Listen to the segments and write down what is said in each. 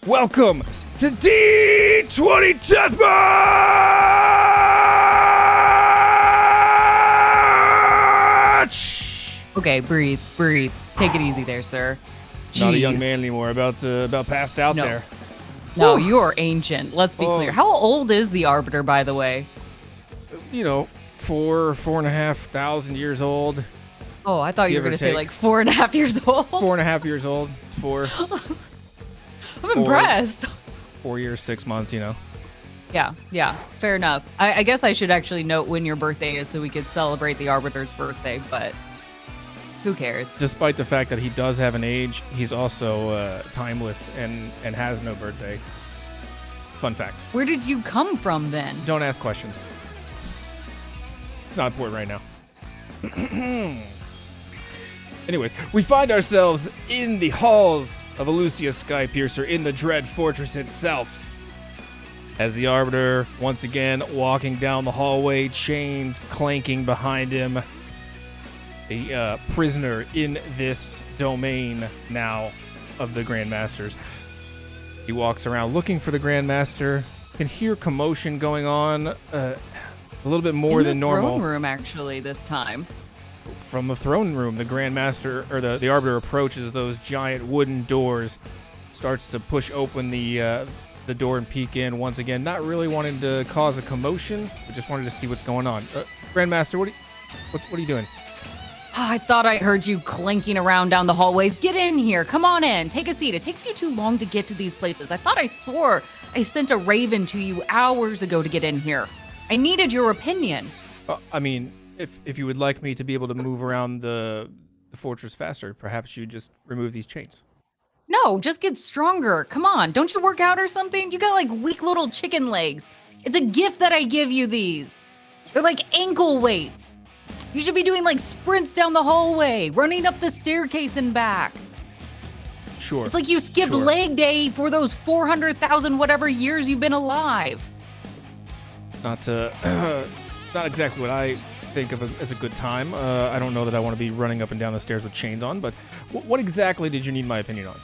Welcome to D20 Deathmatch! Okay, breathe. Take it easy there, sir. Not a Jeez. young man anymore, about passed out there. No, you're ancient. Let's be clear. How old is the Arbiter, by the way? You know, 4,500 years old. Oh, I thought you were Give or going to say take. like 4.5 years old. 4.5 years old. It's four. I'm impressed. 4 years, 6 months, you know. Yeah, fair enough. I guess I should actually note when your birthday is so we could celebrate the Arbiter's birthday, but who cares? Despite the fact that he does have an age, he's also timeless and has no birthday. Fun fact. Where did you come from then? Don't ask questions. It's not important right now. Anyways, we find ourselves in the halls of Elucia Skypiercer in the Dread Fortress itself. As the Arbiter, once again, walking down the hallway, chains clanking behind him. A prisoner in this domain now of the Grandmasters. He walks around looking for the Grandmaster. Can hear commotion going on a little bit more than normal. In the throne room, actually, this time. From the throne room, the Grandmaster, or the Arbiter approaches those giant wooden doors, starts to push open the door and peek in once again, not really wanting to cause a commotion, but just wanted to see what's going on. Grandmaster, what are you doing? I thought I heard you clanking around down the hallways. Get in here. Come on in. Take a seat. It takes you too long to get to these places. I thought I swore I sent a raven to you hours ago to get in here. I needed your opinion. I mean, if you would like me to be able to move around the fortress faster, perhaps you just remove these chains. No, just get stronger. Come on. Don't you work out or something? You got like weak little chicken legs. It's a gift that I give you these. They're like ankle weights. You should be doing like sprints down the hallway, running up the staircase and back. Sure. It's like you skipped leg day for those 400,000 whatever years you've been alive. Not exactly what I think of as a good time. I don't know that I want to be running up and down the stairs with chains on, but what exactly did you need my opinion on?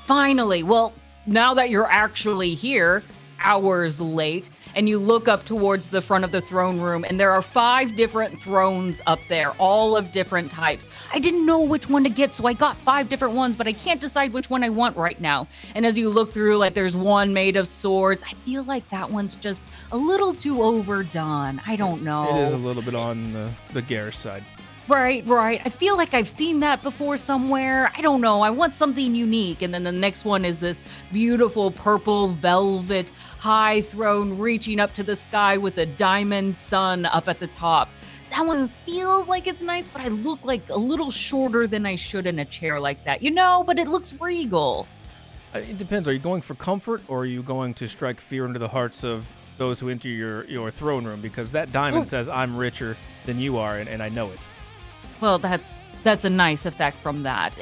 Finally, well, now that you're actually here, hours late, and you look up towards the front of the throne room, and there are 5 different thrones up there, all of different types. I didn't know which one to get, so I got 5 different ones, but I can't decide which one I want right now. And as you look through, like, there's one made of swords. I feel like that one's just a little too overdone. I don't know. It is a little bit on the garish side. Right. I feel like I've seen that before somewhere. I don't know. I want something unique. And then the next one is this beautiful purple velvet high throne reaching up to the sky with a diamond sun up at the top. That one feels like it's nice, but I look like a little shorter than I should in a chair like that, you know, but it looks regal. It depends. Are you going for comfort, or are you going to strike fear into the hearts of those who enter your throne room? Because that diamond says I'm richer than you are, and I know it. Well, that's a nice effect from that.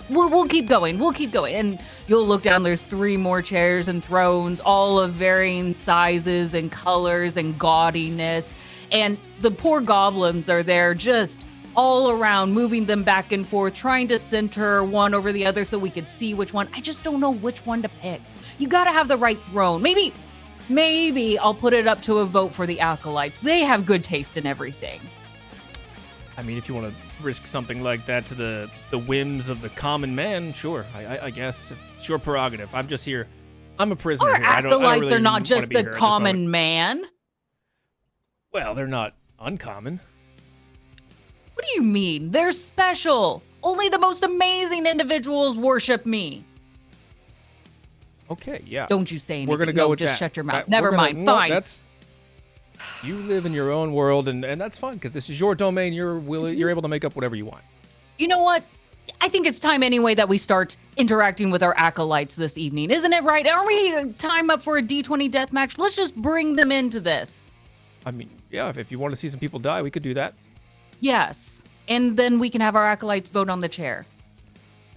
We'll keep going. And you'll look down, there's 3 more chairs and thrones, all of varying sizes and colors and gaudiness. And the poor goblins are there just all around, moving them back and forth, trying to center one over the other so we could see which one. I just don't know which one to pick. You gotta have the right throne. Maybe I'll put it up to a vote for the Acolytes. They have good taste in everything. I mean, if you want to risk something like that to the whims of the common man, sure, I guess. It's your prerogative. I'm just here. I'm a prisoner Our here. Acolytes really are not wanna just be the here at this common moment. man. Well, they're not uncommon. What do you mean? They're special. Only the most amazing individuals worship me. Okay, yeah. Don't you say anything. We're going to go with just that. shut your mouth. That- Never we're gonna- mind. no, Fine. You live in your own world, and that's fun, because this is your domain. You're able to make up whatever you want. You know what? I think it's time anyway that we start interacting with our acolytes this evening. Isn't it right? Aren't we time up for a D20 deathmatch? Let's just bring them into this. I mean, yeah, if you want to see some people die, we could do that. Yes. And then we can have our acolytes vote on the chair.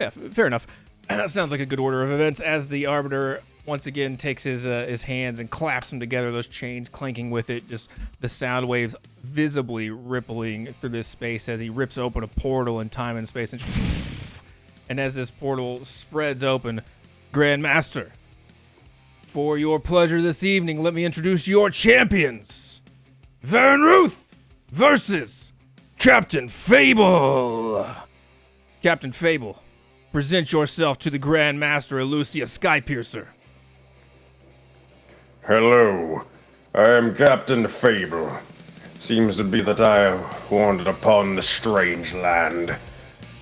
Yeah, fair enough. That sounds like a good order of events. As the Arbiter once again takes his hands and claps them together, those chains clanking with it, just the sound waves visibly rippling through this space as he rips open a portal in time and space. And as this portal spreads open, Grand Master, for your pleasure this evening, let me introduce your champions. Varan Ruth versus Captain Fable. Captain Fable, present yourself to the Grand Master Elucia Skypiercer. Hello, I am Captain Fable. Seems to be that I wandered upon the strange land.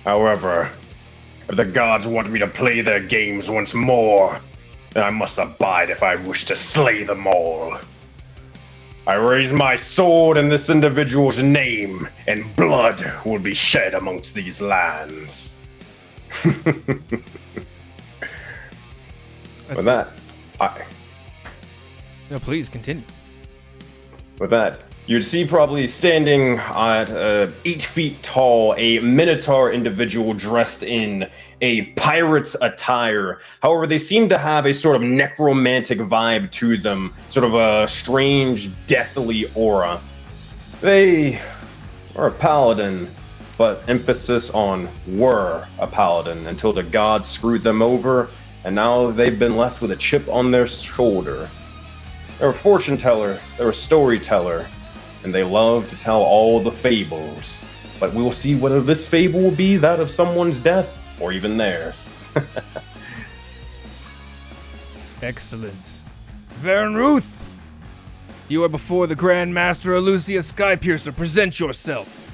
However, if the gods want me to play their games once more, then I must abide if I wish to slay them all. I raise my sword in this individual's name, and blood will be shed amongst these lands. With that, No, please continue. With that, you'd see probably standing at 8 feet tall, a minotaur individual dressed in a pirate's attire. However, they seem to have a sort of necromantic vibe to them, sort of a strange, deathly aura. They are a paladin, but emphasis on were a paladin until the gods screwed them over, and now they've been left with a chip on their shoulder. They're a fortune teller, they're a storyteller, and they love to tell all the fables. But we'll see whether this fable will be that of someone's death or even theirs. Excellent. Varan Ruth, you are before the Grand Master Elucia Skypiercer. Present yourself.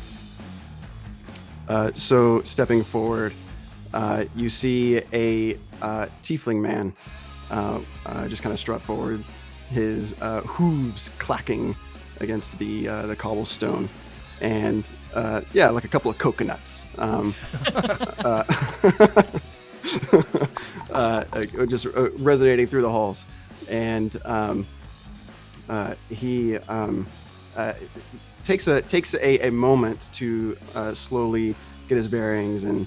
So stepping forward, you see a tiefling man just kind of strut forward, his hooves clacking against the cobblestone, and like a couple of coconuts, just resonating through the halls. And he takes a moment to slowly get his bearings and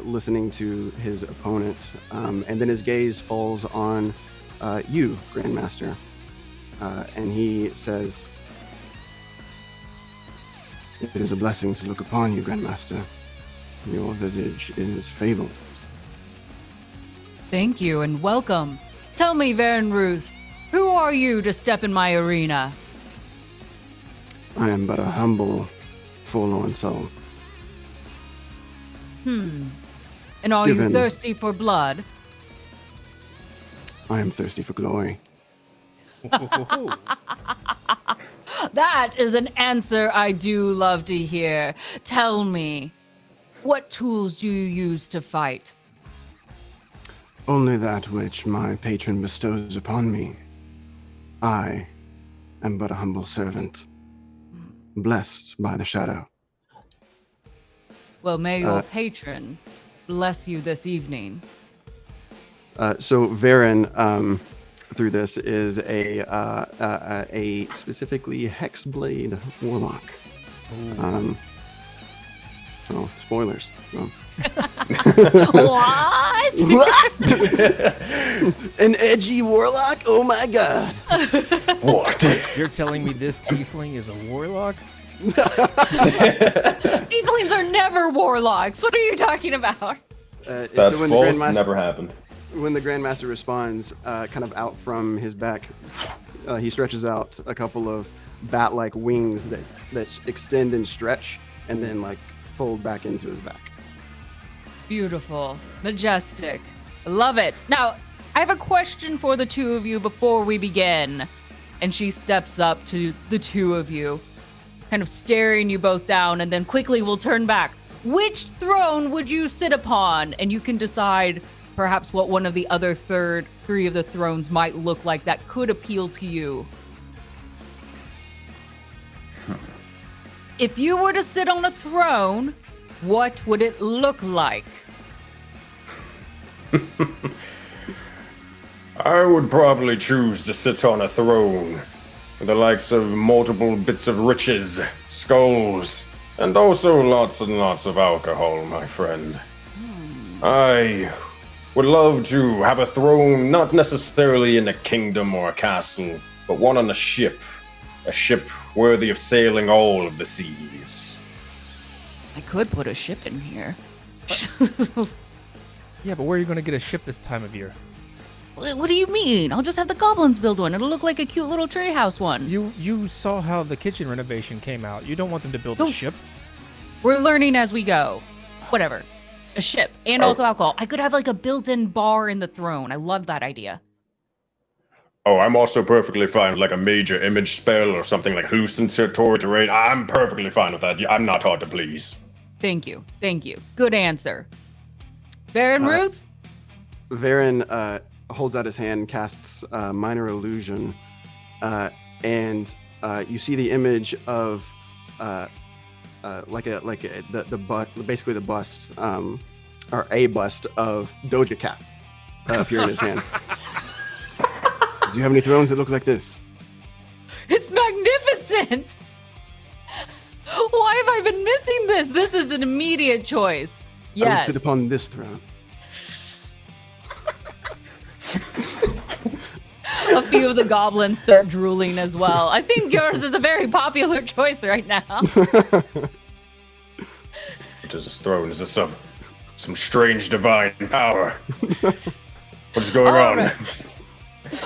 listening to his opponent, and then his gaze falls on you, Grandmaster, and he says, "It is a blessing to look upon you, Grandmaster. Your visage is fabled." Thank you and welcome. Tell me, Varan Ruth, who are you to step in my arena? I am but a humble, forlorn soul. And are you thirsty for blood? I am thirsty for glory. That is an answer I do love to hear. Tell me, what tools do you use to fight? Only that which my patron bestows upon me. I am but a humble servant, blessed by the shadow. Well, may your patron bless you this evening. So Varan, through this, is a specifically Hexblade Warlock. So spoilers. What? An edgy warlock? Oh my god! What? You're telling me this tiefling is a warlock? Tieflings are never warlocks. What are you talking about? That's so when false, the never happened. When the Grandmaster responds, kind of out from his back, he stretches out a couple of bat-like wings that extend and stretch, and then like fold back into his back. Beautiful. Majestic. Love it. Now, I have a question for the two of you before we begin. And she steps up to the two of you, kind of staring you both down, and then quickly will turn back. Which throne would you sit upon? And you can decide perhaps what one of the other three of the thrones might look like that could appeal to you. If you were to sit on a throne, what would it look like? I would probably choose to sit on a throne with the likes of multiple bits of riches, skulls, and also lots and lots of alcohol, my friend. I would love to have a throne, not necessarily in a kingdom or a castle, but one on a ship worthy of sailing all of the seas. I could put a ship in here. Yeah, but where are you going to get a ship this time of year? What do you mean? I'll just have the goblins build one. It'll look like a cute little treehouse one. You saw how the kitchen renovation came out. You don't want them to build a ship. We're learning as we go. Whatever. A ship and also alcohol. I could have like a built-in bar in the throne. I love that idea. Oh, I'm also perfectly fine with like a major image spell or something like hallucinatory terrain. I'm perfectly fine with that. I'm not hard to please. Thank you. Good answer. Baron Ruth? Varan holds out his hand, casts Minor Illusion, and you see the image of basically the bust, or a bust of Doja Cat appear in his hand. Do you have any thrones that look like this? It's magnificent! Why have I been missing this? This is an immediate choice. Yes. I would sit upon this throne. A few of the goblins start drooling as well. I think yours is a very popular choice right now. What is this throne? Is this some strange divine power? What's going on? Right.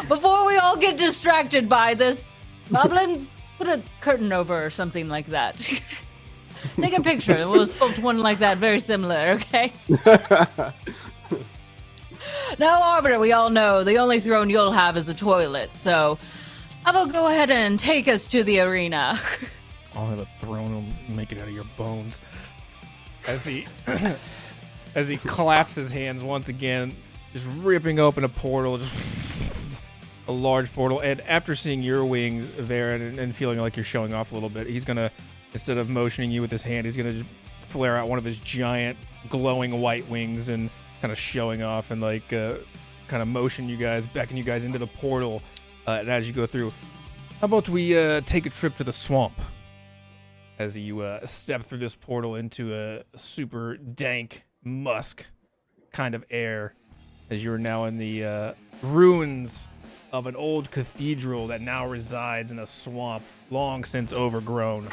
Before we all get distracted by this, goblins, put a curtain over or something like that. Take a picture. We'll sculpt one like that, very similar, okay? Now, Arbiter, we all know the only throne you'll have is a toilet, so how about go ahead and take us to the arena? I'll have a throne and make it out of your bones. As he claps his hands once again, just ripping open a portal, just a large portal. And after seeing your wings, Varan, and feeling like you're showing off a little bit, he's gonna, instead of motioning you with his hand, he's gonna just flare out one of his giant glowing white wings and kind of showing off and like kind of motion you guys, beckon you guys into the portal. And as you go through, how about we take a trip to the swamp? As you step through this portal into a super dank musk kind of air, as you're now in the ruins of an old cathedral that now resides in a swamp long since overgrown.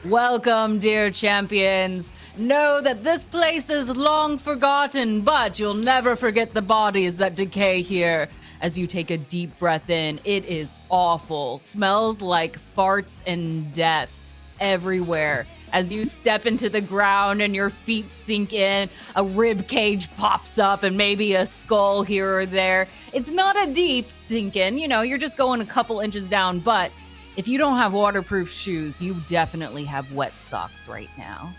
Welcome, dear champions. Know that this place is long forgotten, but you'll never forget the bodies that decay here. As you take a deep breath in, it is awful. Smells like farts and death everywhere. As you step into the ground and your feet sink in, a rib cage pops up and maybe a skull here or there. It's not a deep sink in, you're just going a couple inches down, but if you don't have waterproof shoes, you definitely have wet socks right now.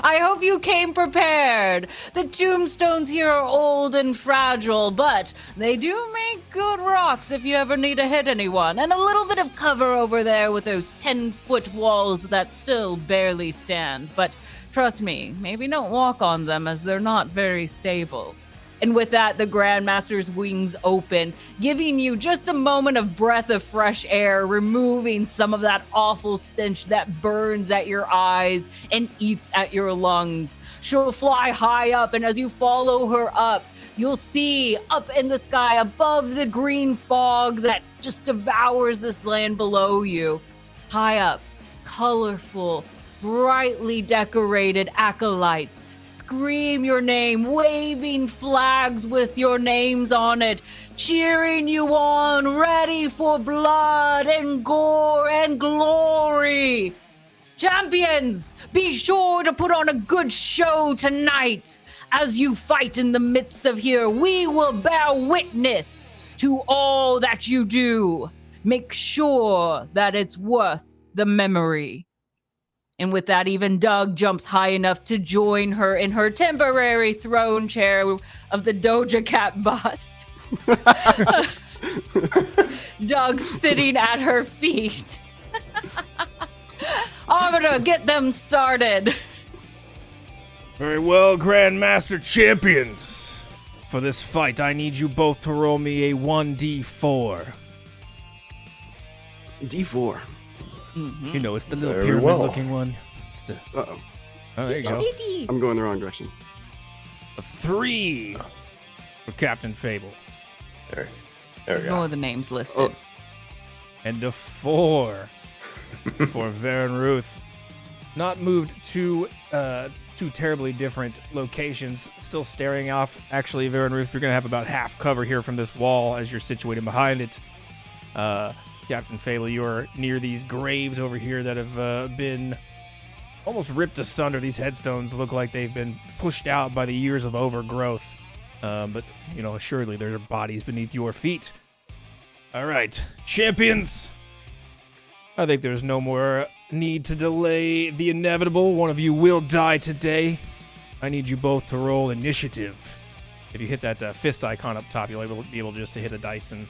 I hope you came prepared. The tombstones here are old and fragile, but they do make good rocks if you ever need to hit anyone. And a little bit of cover over there with those 10-foot walls that still barely stand. But trust me, maybe don't walk on them as they're not very stable. And with that, the Grandmaster's wings open, giving you just a moment of breath of fresh air, removing some of that awful stench that burns at your eyes and eats at your lungs. She'll fly high up, and as you follow her up, you'll see up in the sky above the green fog that just devours this land below you. High up, colorful, brightly decorated acolytes scream your name, waving flags with your names on it, cheering you on, ready for blood and gore and glory. Champions, be sure to put on a good show tonight. As you fight in the midst of here, we will bear witness to all that you do. Make sure that it's worth the memory. And with that, even Doug jumps high enough to join her in her temporary throne chair of the Doja Cat bust. Doug sitting at her feet. Arbiter, get them started. Very well, Grandmaster Champions. For this fight, I need you both to roll me a 1d4. D4. You know, it's the little pyramid-looking one. It's the... Uh-oh. Oh, there you go. I'm going the wrong direction. A 3 for Captain Fable. There we Ignore go. the names listed. And a 4 for Varan Ruth. not moved to two terribly different locations. Still staring off. Actually, Varan, Ruth, you're going to have about half cover here from this wall as you're situated behind it. Captain Fable, you're near these graves over here that have been almost ripped asunder. These headstones look like they've been pushed out by the years of overgrowth. But, assuredly there are bodies beneath your feet. All right, champions. I think there's no more need to delay the inevitable. One of you will die today. I need you both to roll initiative. If you hit that fist icon up top, you'll be able just to hit a dice and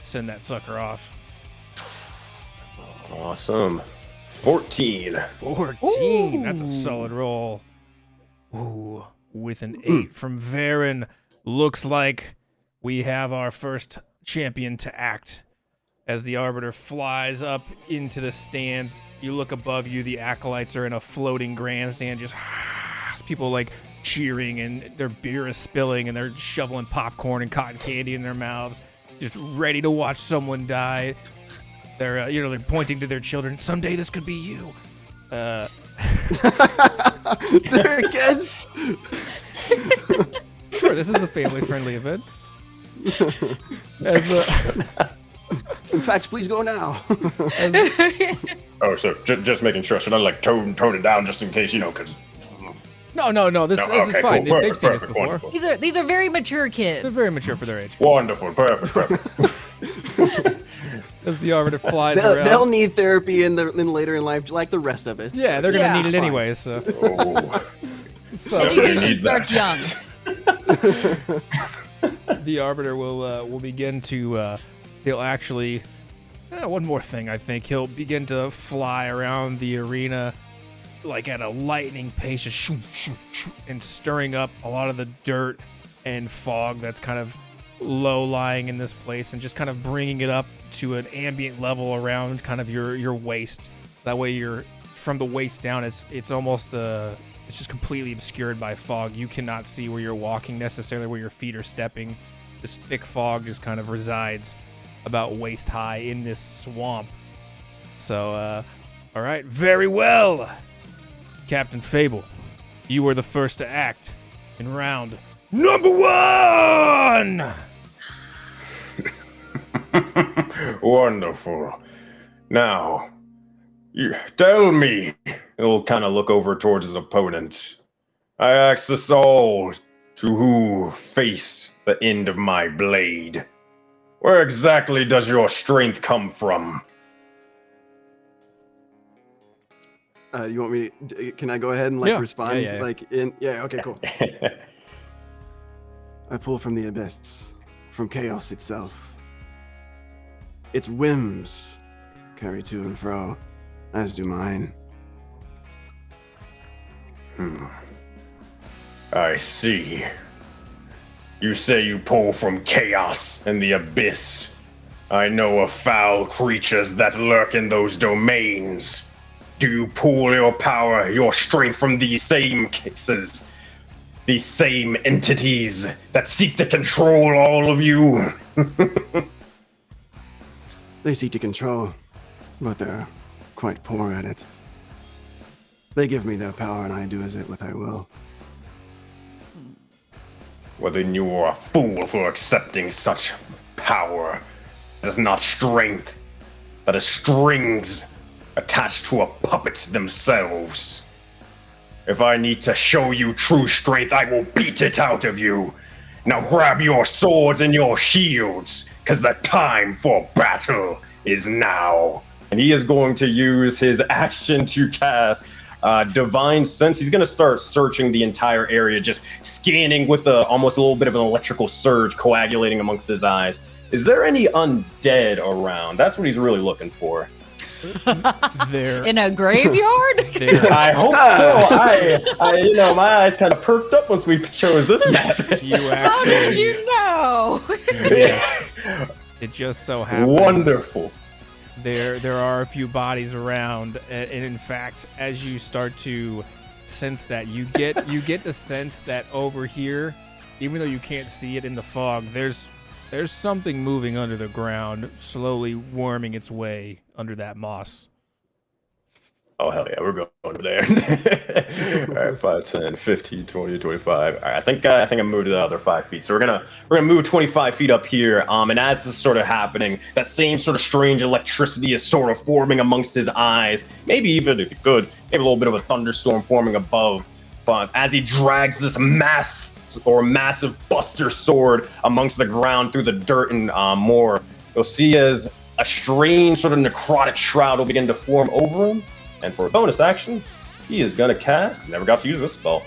send that sucker off. Awesome. 14. 14. Ooh. That's a solid roll. Ooh, with an 8 from Varan. Looks like we have our first champion to act. As the Arbiter flies up into the stands, you look above you, the Acolytes are in a floating grandstand, just people like cheering, and their beer is spilling, and they're shoveling popcorn and cotton candy in their mouths, just ready to watch someone die. They're, they're pointing to their children. Someday this could be you. There it gets. Sure, this is a family-friendly event. In fact, please go now. So just making sure. Should I like tone it down just in case, because... No. This is fine. Cool. They've seen this before. Wonderful. These are very mature kids. They're very mature for their age. Wonderful. Perfect. As the Arbiter flies around. They'll need therapy in later in life, like the rest of us. Yeah, they're gonna need it anyway. So. So education starts young. The Arbiter will begin to. He'll actually. One more thing, I think he'll begin to fly around the arena, like at a lightning pace, just shoo, shoo, shoo, and stirring up a lot of the dirt and fog that's kind of low lying in this place, and just kind of bringing it up to an ambient level around kind of your waist. That way, you're from the waist down. It's almost it's just completely obscured by fog. You cannot see where you're walking necessarily, where your feet are stepping. This thick fog just kind of resides about waist high in this swamp. So, all right, very well, Captain Fable. You were the first to act in round number 1. Wonderful. Now, you tell me. He'll kind of look over towards his opponent. I ask us all to who face the end of my blade. Where exactly does your strength come from? You want me to, can I go ahead and respond? Yeah. Okay, cool. I pull from the abyss, from chaos itself. Its whims carry to and fro, as do mine. I see. You say you pull from chaos and the abyss. I know of foul creatures that lurk in those domains. Do you pull your power, your strength from these same cases? These same entities that seek to control all of you? They seek to control, but they're quite poor at it. They give me their power and I do as it with I will. Well, then you are a fool for accepting such power. That is not strength. That is strings attached to a puppet themselves. If I need to show you true strength, I will beat it out of you. Now grab your swords and your shields, because the time for battle is now. And he is going to use his action to cast Divine Sense. He's going to start searching the entire area, just scanning with almost a little bit of an electrical surge coagulating amongst his eyes. Is there any undead around? That's what he's really looking for. There. In a graveyard? I hope so. I my eyes kind of perked up once we chose this map. How did you know? Yes. It just so happens. Wonderful. There are a few bodies around, and in fact, as you start to sense that, you get the sense that over here, even though you can't see it in the fog, there's something moving under the ground, slowly worming its way under that moss. Oh, hell yeah, we're going over there. All right, 5, 10, 15, 20, 25. All right, I think I moved the other 5 feet. So we're gonna move 25 feet up here. And as this is sort of happening, that same sort of strange electricity is sort of forming amongst his eyes. Maybe even, if you could, maybe a little bit of a thunderstorm forming above. But as he drags this massive buster sword amongst the ground through the dirt and more, you'll see as a strange sort of necrotic shroud will begin to form over him. And for a bonus action, he is going to cast, never got to use this spell,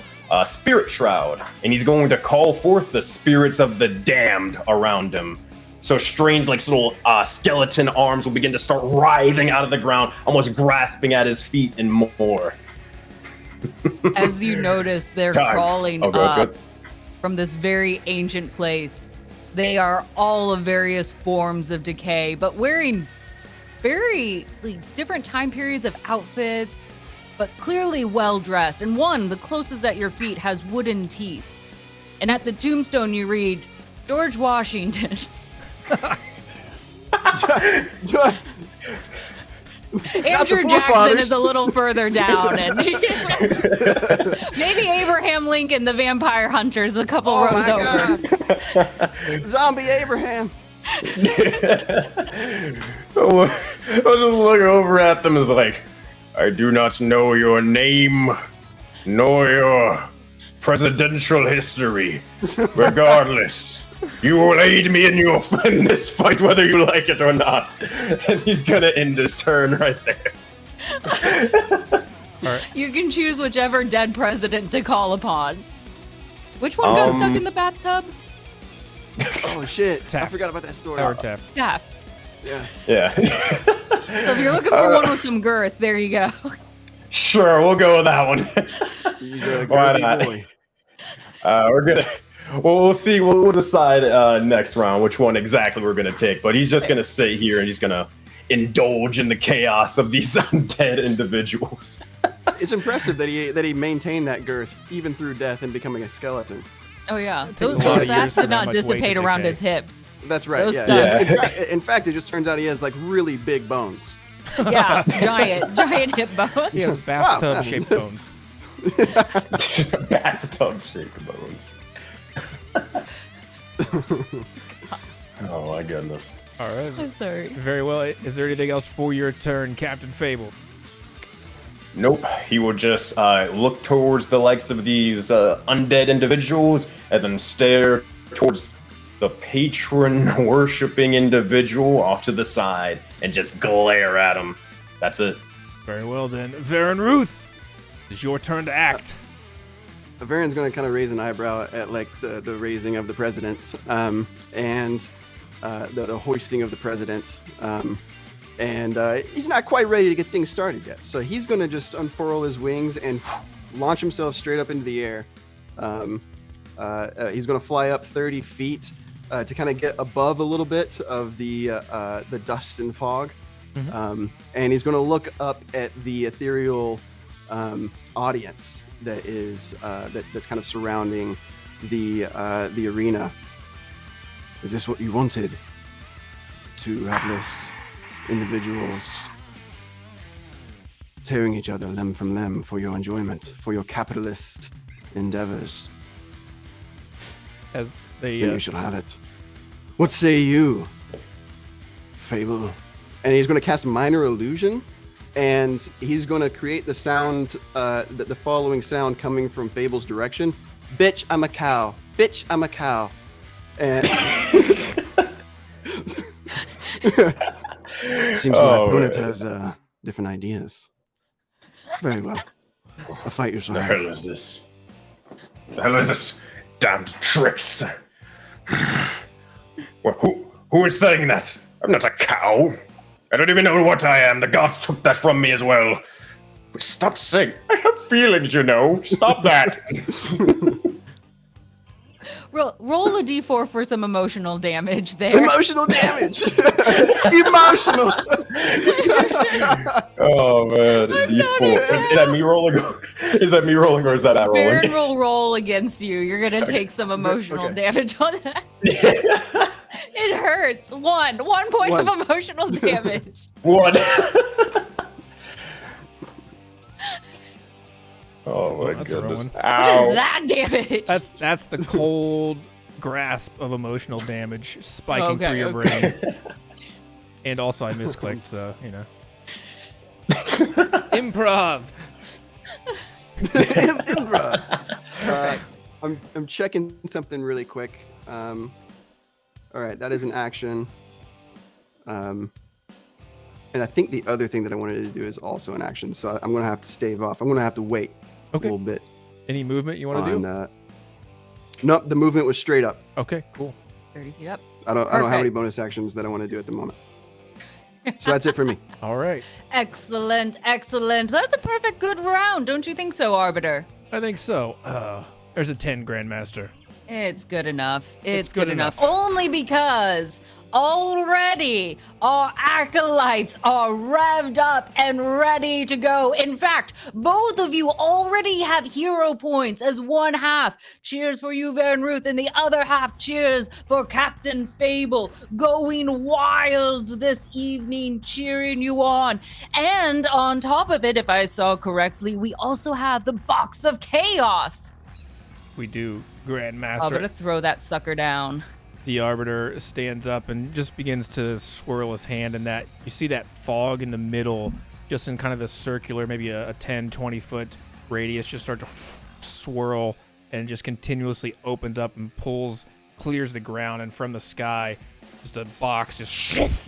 Spirit Shroud. And he's going to call forth the spirits of the damned around him. So strange, like little skeleton arms will begin to start writhing out of the ground, almost grasping at his feet and more. As you notice, they're crawling up from this very ancient place. They are all of various forms of decay, but wearing very different time periods of outfits, but clearly well dressed. And one, the closest at your feet, has wooden teeth. And at the tombstone you read, George Washington. Andrew Jackson is a little further down, and maybe Abraham Lincoln, the vampire hunter's a couple rows over. Zombie Abraham. I'll just look over at them as like, I do not know your name, nor your presidential history. Regardless, you will aid me in this fight, whether you like it or not. And he's gonna end his turn right there. All right. You can choose whichever dead president to call upon. Which one got stuck in the bathtub? Oh shit! Taft. I forgot about that story. Howard Taft. Taft. Yeah. So if you're looking for one with some girth, there you go. Sure, we'll go with that one. He's a Why girthy not? boy. We're gonna. We'll see. We'll decide next round which one exactly we're gonna take. But he's just gonna sit here and he's gonna indulge in the chaos of these undead individuals. It's impressive that he maintained that girth even through death and becoming a skeleton. Oh yeah, takes those a lot of fats years for did that not much weight to dissipate around decay. his hips. That's right. Those Yeah. In fact, it just turns out he has like really big bones. Yeah, giant hip bones. He has bathtub-shaped bones. Bathtub-shaped bones. Oh my goodness. All right. I'm sorry. Very well. Is there anything else for your turn, Captain Fable? Nope. He will just look towards the likes of these undead individuals and then stare towards the patron worshipping individual off to the side and just glare at him. That's it. Very well then. Varan Ruth, it's your turn to act. Varan's going to kind of raise an eyebrow at like the raising of the presidents and the hoisting of the presidents. And he's not quite ready to get things started yet. So he's going to just unfurl his wings and launch himself straight up into the air. He's going to fly up 30 feet to kind of get above a little bit of the dust and fog. Mm-hmm. And he's going to look up at the ethereal audience that is that's kind of surrounding the arena. Is this what you wanted? To have this individuals tearing each other limb from limb for your enjoyment, for your capitalist endeavors. As they Then you shall have it. What say you, Fable? And he's going to cast Minor Illusion, and he's going to create the sound, the following sound coming from Fable's direction. Bitch, I'm a cow. Bitch, I'm a cow. And seems my opponent has different ideas. Very well. I'll fight your The hell is this? The hell is this? Damned tricks. Well, who is saying that? I'm not a cow. I don't even know what I am. The gods took that from me as well. But stop saying. I have feelings, you know. Stop that. Roll a d4 for some emotional damage there. Emotional damage. Emotional. Oh man, D4. Is that me rolling? Is that me rolling, or is that rolling? Baron will roll against you. You're gonna take some emotional damage on that. It hurts. One point of emotional damage. One. Oh my that's a goodness. one. What Ow. is that damage? That's the cold grasp of emotional damage spiking through your brain. And also I misclicked, so you know. Improv. Improv. I'm checking something really quick. All right, that is an action. And I think the other thing that I wanted to do is also an action, so I'm gonna have to stave off. I'm gonna have to wait a little bit. Any movement you want to do? Nope, the movement was straight up. Okay, cool. 30 feet up. I don't have any bonus actions that I want to do at the moment. So that's it for me. All right. Excellent, excellent. That's a perfect good round, don't you think so, Arbiter? I think so. There's a 10, Grandmaster. It's good enough. It's good good enough. enough. Only because already our acolytes are revved up and ready to go. In fact, both of you already have hero points as one half. Cheers for you, Varan Ruth, and the other half cheers for Captain Fable. Going wild this evening, cheering you on. And on top of it, if I saw correctly, we also have the Box of Chaos. We do, Grandmaster. I'm gonna throw that sucker down. The Arbiter stands up and just begins to swirl his hand, and that you see that fog in the middle, just in kind of the circular, maybe a 10, 20-foot radius, just start to swirl and just continuously opens up and clears the ground, and from the sky, just a box just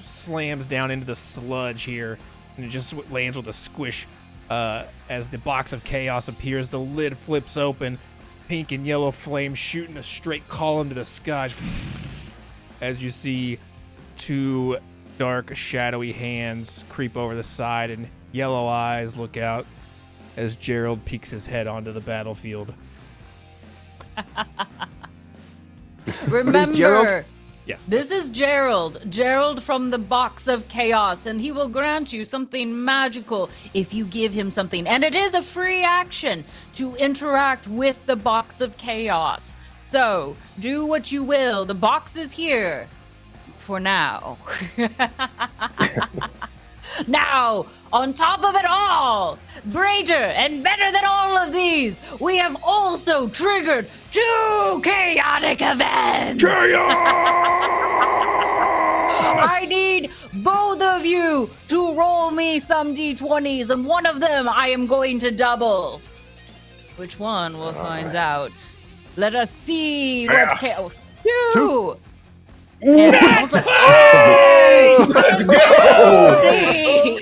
slams down into the sludge here, and it just lands with a squish as the Box of Chaos appears. The lid flips open. Pink and yellow flames shooting a straight column to the sky as you see two dark, shadowy hands creep over the side and yellow eyes look out as Gerald peeks his head onto the battlefield. Remember, Gerald? Yes. this is Gerald. Gerald from the Box of Chaos, and he will grant you something magical if you give him something. And it is a free action to interact with the Box of Chaos. So, do what you will. The box is here for now. Now, on top of it all, greater and better than all of these, we have also triggered 2 chaotic events. I need both of you to roll me some D20s, and one of them I am going to double. Which one, we'll find out. Let us see what Two! And also, Let's go!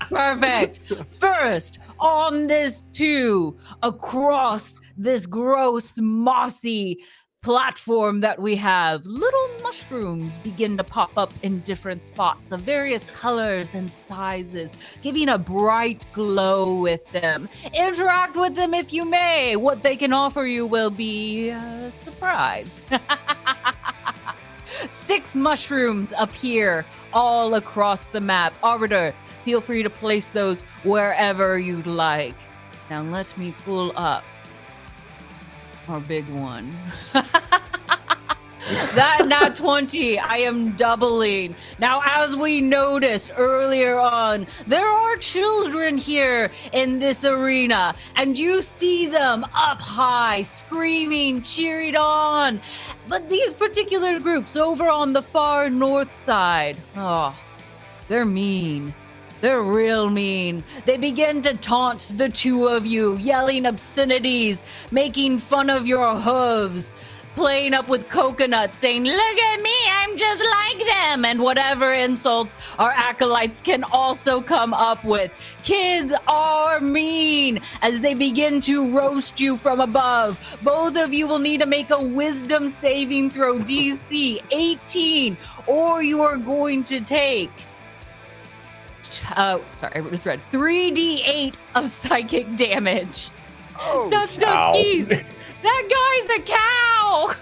Perfect. First, on this 2, across this gross, mossy platform that we have, little mushrooms begin to pop up in different spots of various colors and sizes, giving a bright glow with them. Interact with them if you may. What they can offer you will be a surprise. 6 mushrooms appear all across the map. Arbiter, feel free to place those wherever you'd like. Now let me pull up our big one. That nat 20, I am doubling. Now, as we noticed earlier on, there are children here in this arena, and you see them up high, screaming, cheering on. But these particular groups over on the far north side, they're mean. They're real mean. They begin to taunt the 2 of you, yelling obscenities, making fun of your hooves, playing up with coconuts, saying, "Look at me, I'm just like them," and whatever insults our acolytes can also come up with. Kids are mean as they begin to roast you from above. Both of you will need to make a wisdom saving throw, DC 18, or you are going to take 3d8 of psychic damage. Oh, Duck geese. That guy's a cow.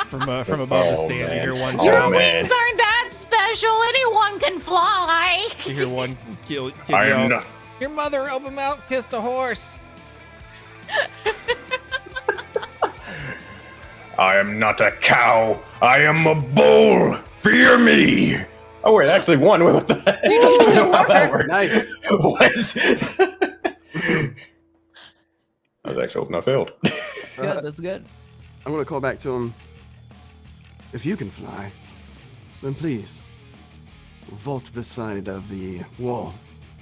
From above the stage, you hear one. Your Oh, man. wings aren't that special. Anyone can fly. You hear one kid I am yell, not. "Your mother help him out, kissed a horse." I am not a cow. I am a bull. Fear me. Oh wait, actually one. What the heck? You don't know how that works. Nice. What? I was actually hoping I failed. Good, that's good. I'm gonna call back to him. If you can fly, then please vault to the side of the wall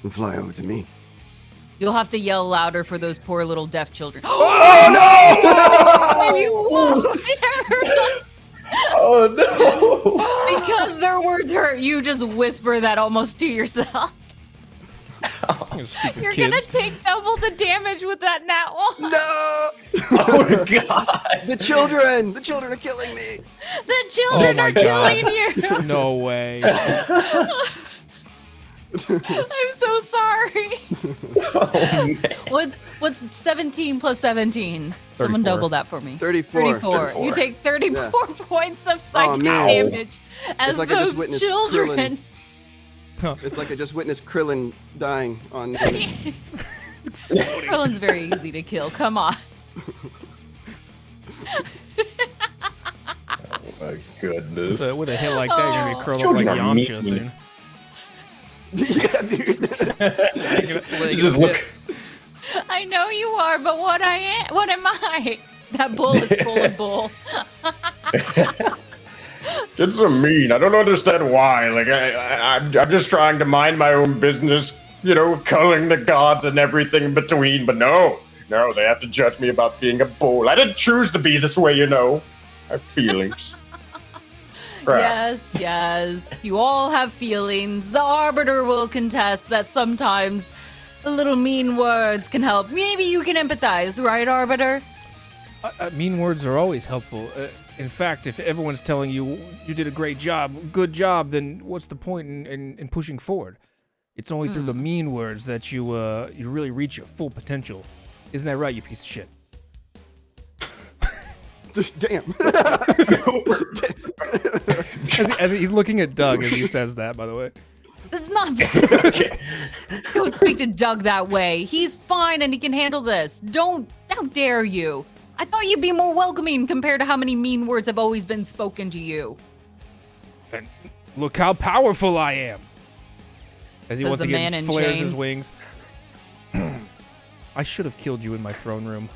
and fly over to me. You'll have to yell louder for those poor little deaf children. Oh no! You won't. Oh no! Because their words hurt, you just whisper that almost to yourself. You stupid You're kids. gonna take double the damage with that nat one. No! Oh god! The children are killing me. The children my are God. killing you. No way. I'm so sorry. Oh man! What's 17 plus 17? Someone 34. double that for me. 34. 34. You take 34 points of psychic man. damage as It's like I just those witnessed children. It's like I just witnessed Krillin dying on. Krillin's very easy to kill. Come on. Oh my goodness! With a hit like that, you're gonna be curled up Children like are Yamcha mean. soon. Yeah, dude. You just look. I know you are, but what am I? That bull is full of bull. Kids are mean. I don't understand why. Like I'm just trying to mind my own business. You know, culling the gods and everything in between. But no, they have to judge me about being a bull. I didn't choose to be this way. You know, I have feelings. Crap. Yes. You all have feelings. The Arbiter will contest that sometimes the little mean words can help. Maybe you can empathize, right, Arbiter? Mean words are always helpful. In fact, if everyone's telling you you did a great job, good job, then what's the point in pushing forward? It's only through the mean words that you really reach your full potential. Isn't that right, you piece of shit? Damn. As he's looking at Doug as he says that, by the way. That's not Don't speak to Doug that way. He's fine and he can handle this. How dare you? I thought you'd be more welcoming compared to how many mean words have always been spoken to you. And look how powerful I am. As he Says once the man again in flares his chains. wings. I should have killed you in my throne room.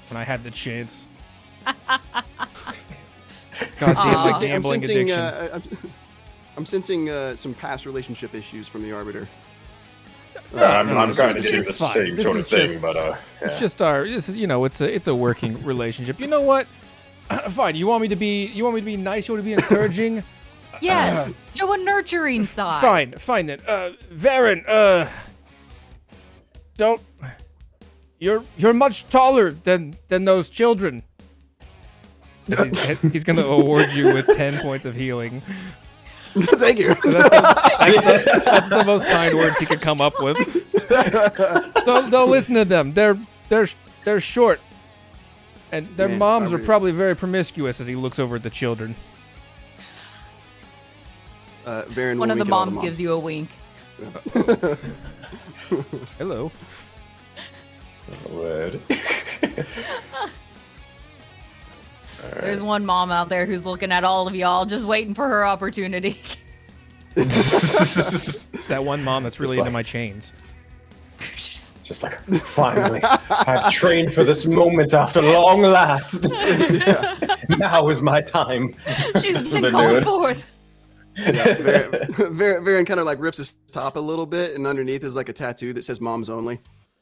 When I had the chance. God damn my gambling addiction. I'm sensing some past relationship issues from the Arbiter. I'm trying to do the it's fine. same This sort of is thing, just- but It's yeah. just it's a working relationship. You know what? Fine. You want me to be nice? You want me to be encouraging? Yes, show a nurturing side. Fine then. Varan, don't. You're much taller than those children. He's gonna award you with 10 points of healing. Thank you. That's the most kind words he could come up with. Don't listen to them. They're short, and their Man, moms are Arbiter. probably very promiscuous. As he looks over at the children. Varan will One of the wink at all moms gives you a wink. Hello. Word. There's one mom out there who's looking at all of y'all, just waiting for her opportunity. It's that one mom that's really It's into like- my chains. Just like, finally, I've trained for this moment after long last. Now is my time. She's That's what been they're called doing. forth. Varan kind of like rips his top a little bit, and underneath is like a tattoo that says "Moms Only."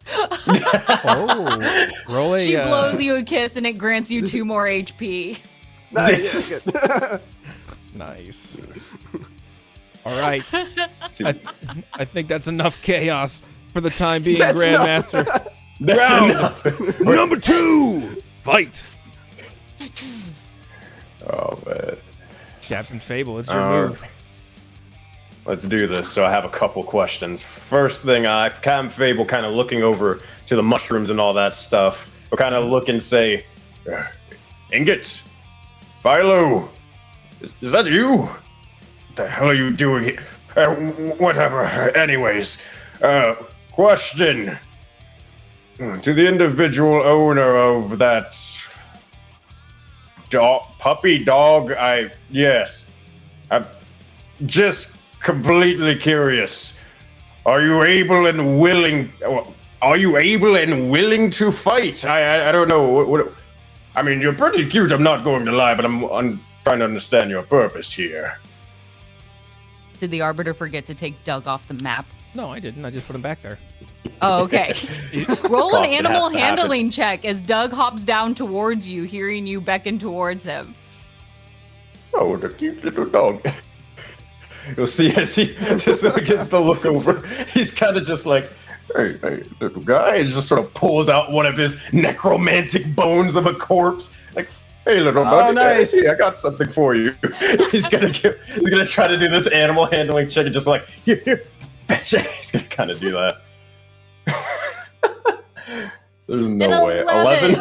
Oh, roll a. She blows you a kiss and it grants you 2 more HP. Nice. Yeah, good. Nice. All right. I think that's enough chaos for the time being, That's Grandmaster. That's Round enough. number 2. Fight. Oh, man. Captain Fable, it's your All move. Let's do this. So I have a couple questions. First thing, Captain Fable kind of looking over to the mushrooms and all that stuff. We'll kind of look and say, Ingot, Philo, is that you? What the hell are you doing here? Whatever. Anyways, question to the individual owner of that puppy dog. Yes. just completely curious. Are you able and willing to fight? I don't know. What, I mean, you're pretty cute, I'm not going to lie, but I'm trying to understand your purpose here. Did the Arbiter forget to take Doug off the map? No, I didn't. I just put him back there. Oh, okay. Roll an Boston animal has to happen. handling check as Doug hops down towards you, hearing you beckon towards him. Oh, the cute little dog. You'll see as he just gets the look over. He's kind of just like, hey, little guy. He just sort of pulls out one of his necromantic bones of a corpse. Like, hey, little buddy. Nice. Hey, I got something for you. He's gonna try to do this animal handling check and just like, here, fetch it. He's gonna kind of do that. There's no way. 11.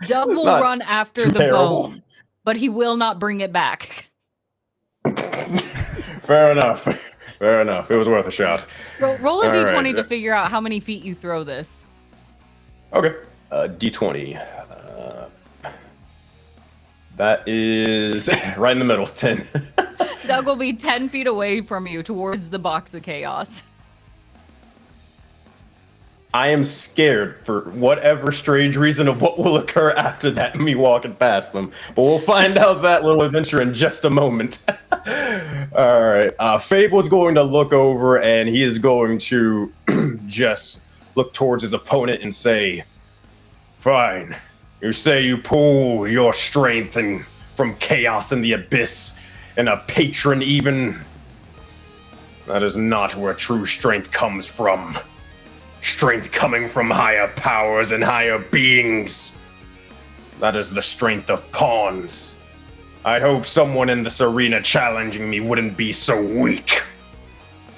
Doug will not run after too the terrible. bone, but he will not bring it back. Fair enough. It was worth a shot. Roll a All d20 right. to figure out how many feet you throw this. Okay. D20. That is right in the middle. 10. Doug will be 10 feet away from you towards the box of chaos. I am scared for whatever strange reason of what will occur after that, me walking past them. But we'll find out that little adventure in just a moment. All right. Fable's going to look over and he is going to just look towards his opponent and say, fine. You say you pull your strength from chaos and the abyss and a patron even. That is not where true strength comes from. Strength coming from higher powers and higher beings. That is the strength of pawns. I'd hope someone in this arena challenging me wouldn't be so weak.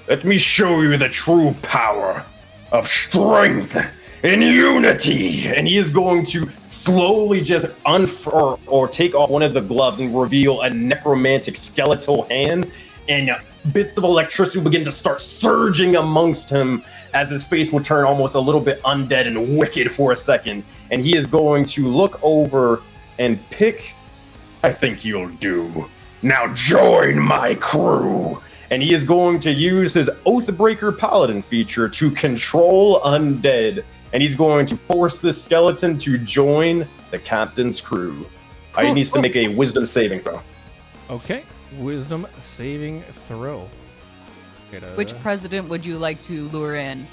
Let me show you the true power of strength and unity. And he is going to slowly just unfurl or take off one of the gloves and reveal a necromantic skeletal hand, and bits of electricity begin to start surging amongst him as his face will turn almost a little bit undead and wicked for a second. And he is going to look over and pick, I think you'll do. Now join my crew. And he is going to use his Oathbreaker Paladin feature to control undead. And he's going to force this skeleton to join the captain's crew. He needs to make a wisdom saving throw. Okay. Wisdom saving throw. Which president would you like to lure in?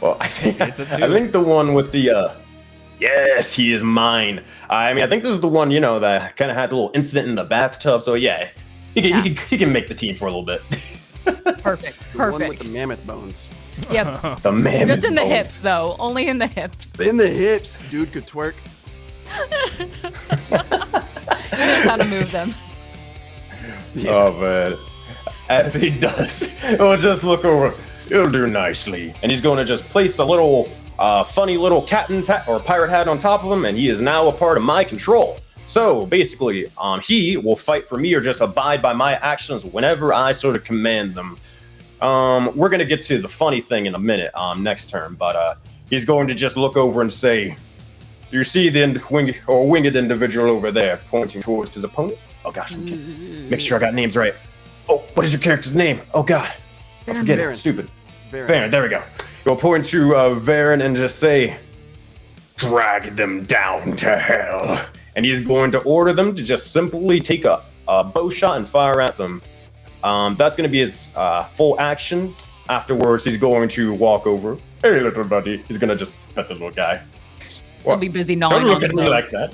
Well, I think It's a 2. I think the one with the yes, he is mine. I mean, I think this is the one, that kind of had a little incident in the bathtub. So yeah, he can make the team for a little bit. Perfect. The one with Perfect. the mammoth bones. Yep. The man. Just in the hips, though. Only in the hips. In the hips, dude could twerk. He knows how to move them. Oh man. As he does, he'll just look over. He'll do nicely, and he's going to just place a little funny little captain's hat or pirate hat on top of him, and he is now a part of my control. So basically, he will fight for me or just abide by my actions whenever I sort of command them. We're gonna get to the funny thing in a minute, next turn, but he's going to just look over and say, "You see the winged individual over there, pointing towards his opponent? Oh gosh, make sure I got names right. Oh, what is your character's name? Oh god, I forget it. Varan. Stupid. Varan. Varan, there we go. You'll point to Varan and just say, drag them down to hell. And he's going to order them to just simply take a bow shot and fire at them. That's going to be his full action. Afterwards, he's going to walk over. Hey, little buddy. He's going to just pet the little guy. He'll be busy gnawing Don't look on at the me bow. like that.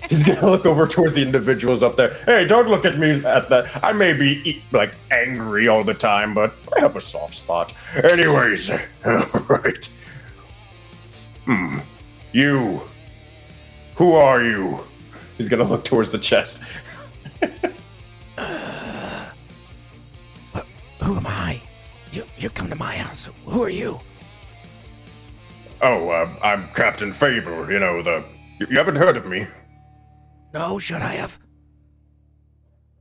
He's gonna look over towards the individuals up there. Hey, don't look at me at that. I may be angry all the time, but I have a soft spot. Anyways, right. You. Who are you? He's gonna look towards the chest. Who am I? You come to my house. Who are you? Oh, I'm Captain Fable. You haven't heard of me? No, should I have?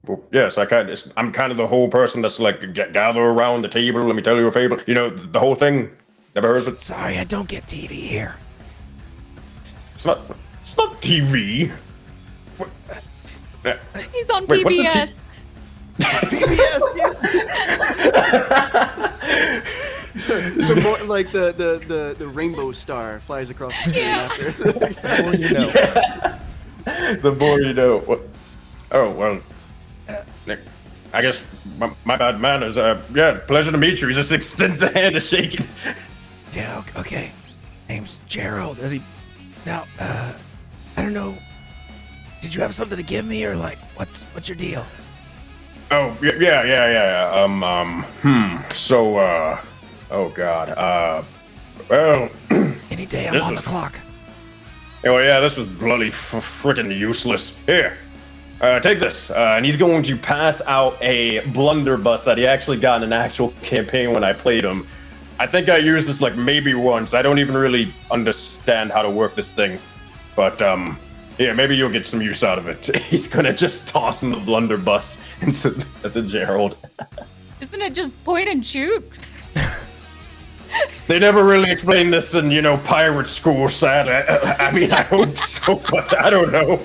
Well, yes, I'm kind of the whole person that's gather around the table. Let me tell you a fable. The whole thing. Never heard of it? Sorry, I don't get TV here. It's not TV. He's on Wait, what's the PBS. The more, like the rainbow star flies across the screen after. The more you know. The more you know. Oh, well. I guess my bad manners. Yeah, pleasure to meet you. He just extends a hand to shake it. Yeah, okay. Name's Gerald. Now, I don't know. Did you have something to give me, or like, what's your deal? Oh, yeah. So, oh God. Well. Any day I'm on the clock. Oh yeah, this was bloody freaking useless. Here, take this. And he's going to pass out a blunderbuss that he actually got in an actual campaign when I played him. I think I used this like maybe once. I don't even really understand how to work this thing. But, yeah, maybe you'll get some use out of it. He's gonna just toss him the blunderbuss into Gerald. Isn't it just point and shoot? They never really explained this in, pirate school, sad. I mean, I hope so, but I don't know.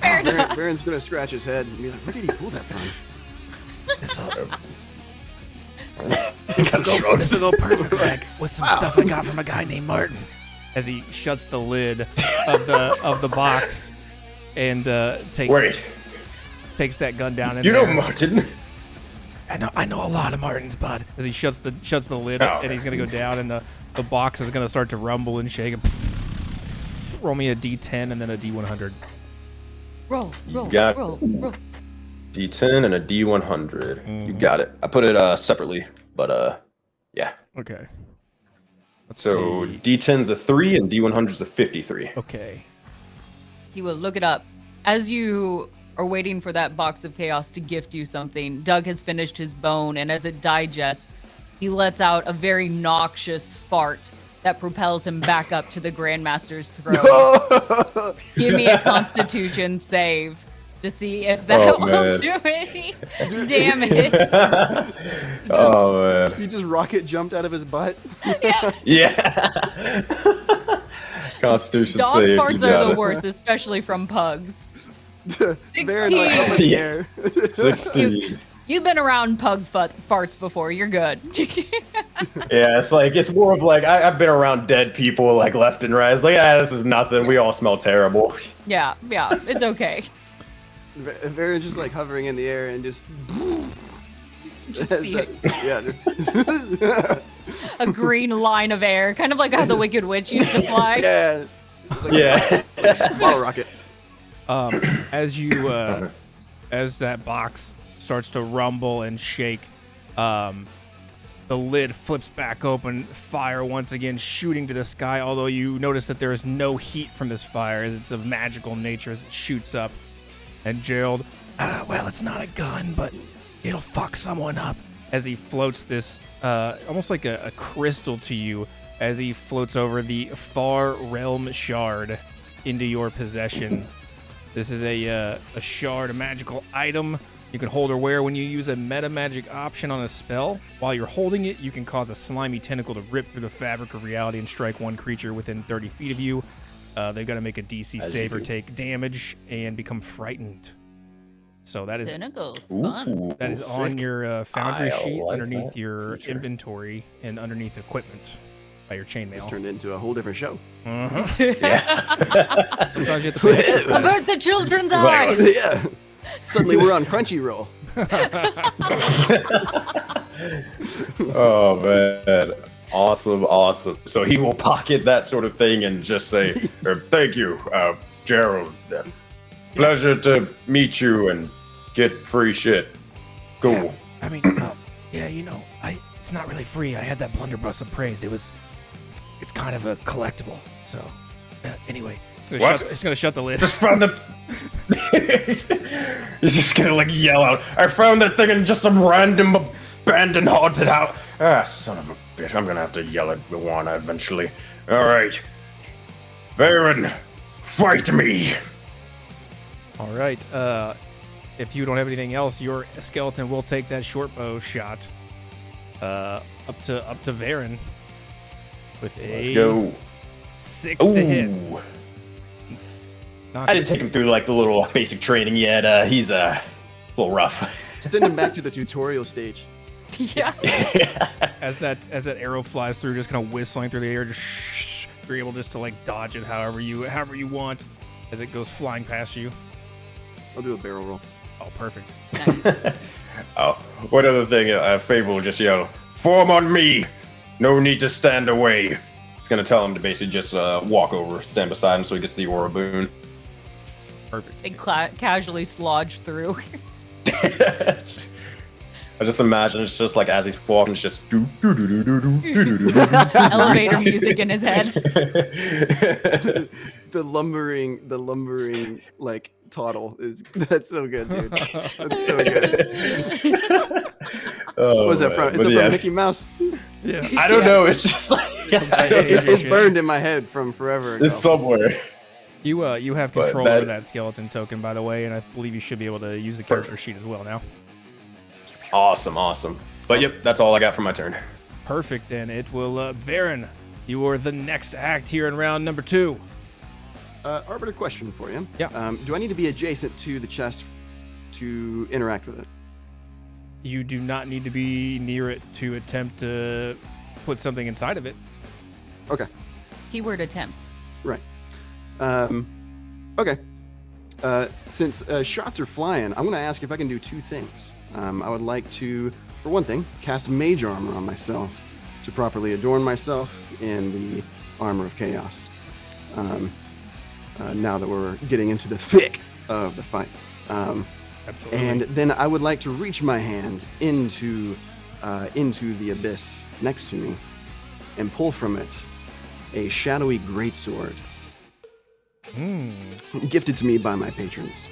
Fair enough. Varan's gonna scratch his head and be like, where did he pull that from? This'll go perfect like with some stuff I got from a guy named Martin. As he shuts the lid of the box and takes that gun down in there. Martin? I know a lot of Martins, bud. As he shuts the lid and he's gonna go down and the box is gonna start to rumble and shake. Roll me a D10 and then a D100. Roll. D10 and a D100. Mm-hmm. You got it. I put it separately, but yeah. Okay. Let's so see. D10's a 3 and D100's a 53. Okay. You will look it up. As you are waiting for that box of chaos to gift you something, Doug has finished his bone, and as it digests, he lets out a very noxious fart that propels him back up to the Grandmaster's throne. Give me a Constitution save to see if that will do any damage. Man. He just rocket jumped out of his butt. Yeah. Constitution Dog save. farts are the worst, especially from pugs. 16. Yeah. 16. You've been around pug farts before. You're good. Yeah, it's more of like I've been around dead people like left and right. It's like, this is nothing. We all smell terrible. Yeah, it's okay. Varan's just like hovering in the air and just see it. Yeah. A green line of air, kind of like how the Wicked Witch used to fly. Yeah. Bottle rocket. As you as that box starts to rumble and shake, the lid flips back open, fire once again shooting to the sky, although you notice that there is no heat from this fire as it's of magical nature as it shoots up. And Gerald, well, it's not a gun, but it'll fuck someone up. As he floats this, almost like a crystal to you, as he floats over the Far Realm Shard into your possession. This is a shard, a magical item you can hold or wear when you use a meta magic option on a spell. While you're holding it, you can cause a slimy tentacle to rip through the fabric of reality and strike one creature within 30 feet of you. They've got to make a DC save or take damage and become frightened. So that is Tentacles, fun. That is on your Foundry sheet like underneath your inventory and underneath equipment by your chainmail. It's turned into a whole different show. Yeah. Sometimes you have to pay extra for this. Avert the children's eyes. Yeah. Suddenly we're on Crunchyroll. Oh man. Awesome. So he will pocket that sort of thing and just say, thank you, Gerald. Pleasure to meet you and get free shit. Cool. Yeah, I mean, it's not really free. I had that blunderbuss appraised. It's kind of a collectible. So, anyway, it's gonna shut the lid. Just found it. He's just gonna like yell out, I found that thing in just some random abandoned haunted house. Son of a bitch. I'm gonna have to yell at Luana eventually. Alright. Varan, fight me. All right. If you don't have anything else, your skeleton will take that short bow shot up to Varan with Let's a go. 6 to hit. Not I didn't take him through like the little basic training yet. He's a little rough. Send him back to the tutorial stage. Yeah. as that arrow flies through, just kind of whistling through the air, just you're able just to like dodge it however you want as it goes flying past you. I'll do a barrel roll. Oh, perfect. Nice. Oh, one other thing, Fable just yelled, "Form on me! No need to stand away." It's gonna tell him to basically just walk over, stand beside him so he gets the aura boon. Perfect. And casually slodge through. I just imagine it's just like as he's walking, it's just do do do do do do do do do. Elevator music in his head. the lumbering like toddle that's so good, dude. That's so good. Oh, What was that man. from? Is But it yeah, from Mickey Mouse? Yeah. I don't know. It's just like It's burned in my head from forever ago. it's somewhere. You have But control that- over that skeleton token, by the way, and I believe you should be able to use the character sheet as well now. Awesome. But yep, that's all I got for my turn. Perfect. Then it will Varan. You are the next act here in round number 2. Arbiter, question for you. Yeah. Do I need to be adjacent to the chest to interact with it? You do not need to be near it to attempt to put something inside of it. Okay. Keyword attempt. Right. Okay. Since shots are flying, I'm going to ask if I can do 2 things. I would like to, for one thing, cast mage armor on myself to properly adorn myself in the armor of chaos. Now that we're getting into the thick of the fight. Absolutely. And then I would like to reach my hand into the abyss next to me and pull from it a shadowy greatsword gifted to me by my patrons.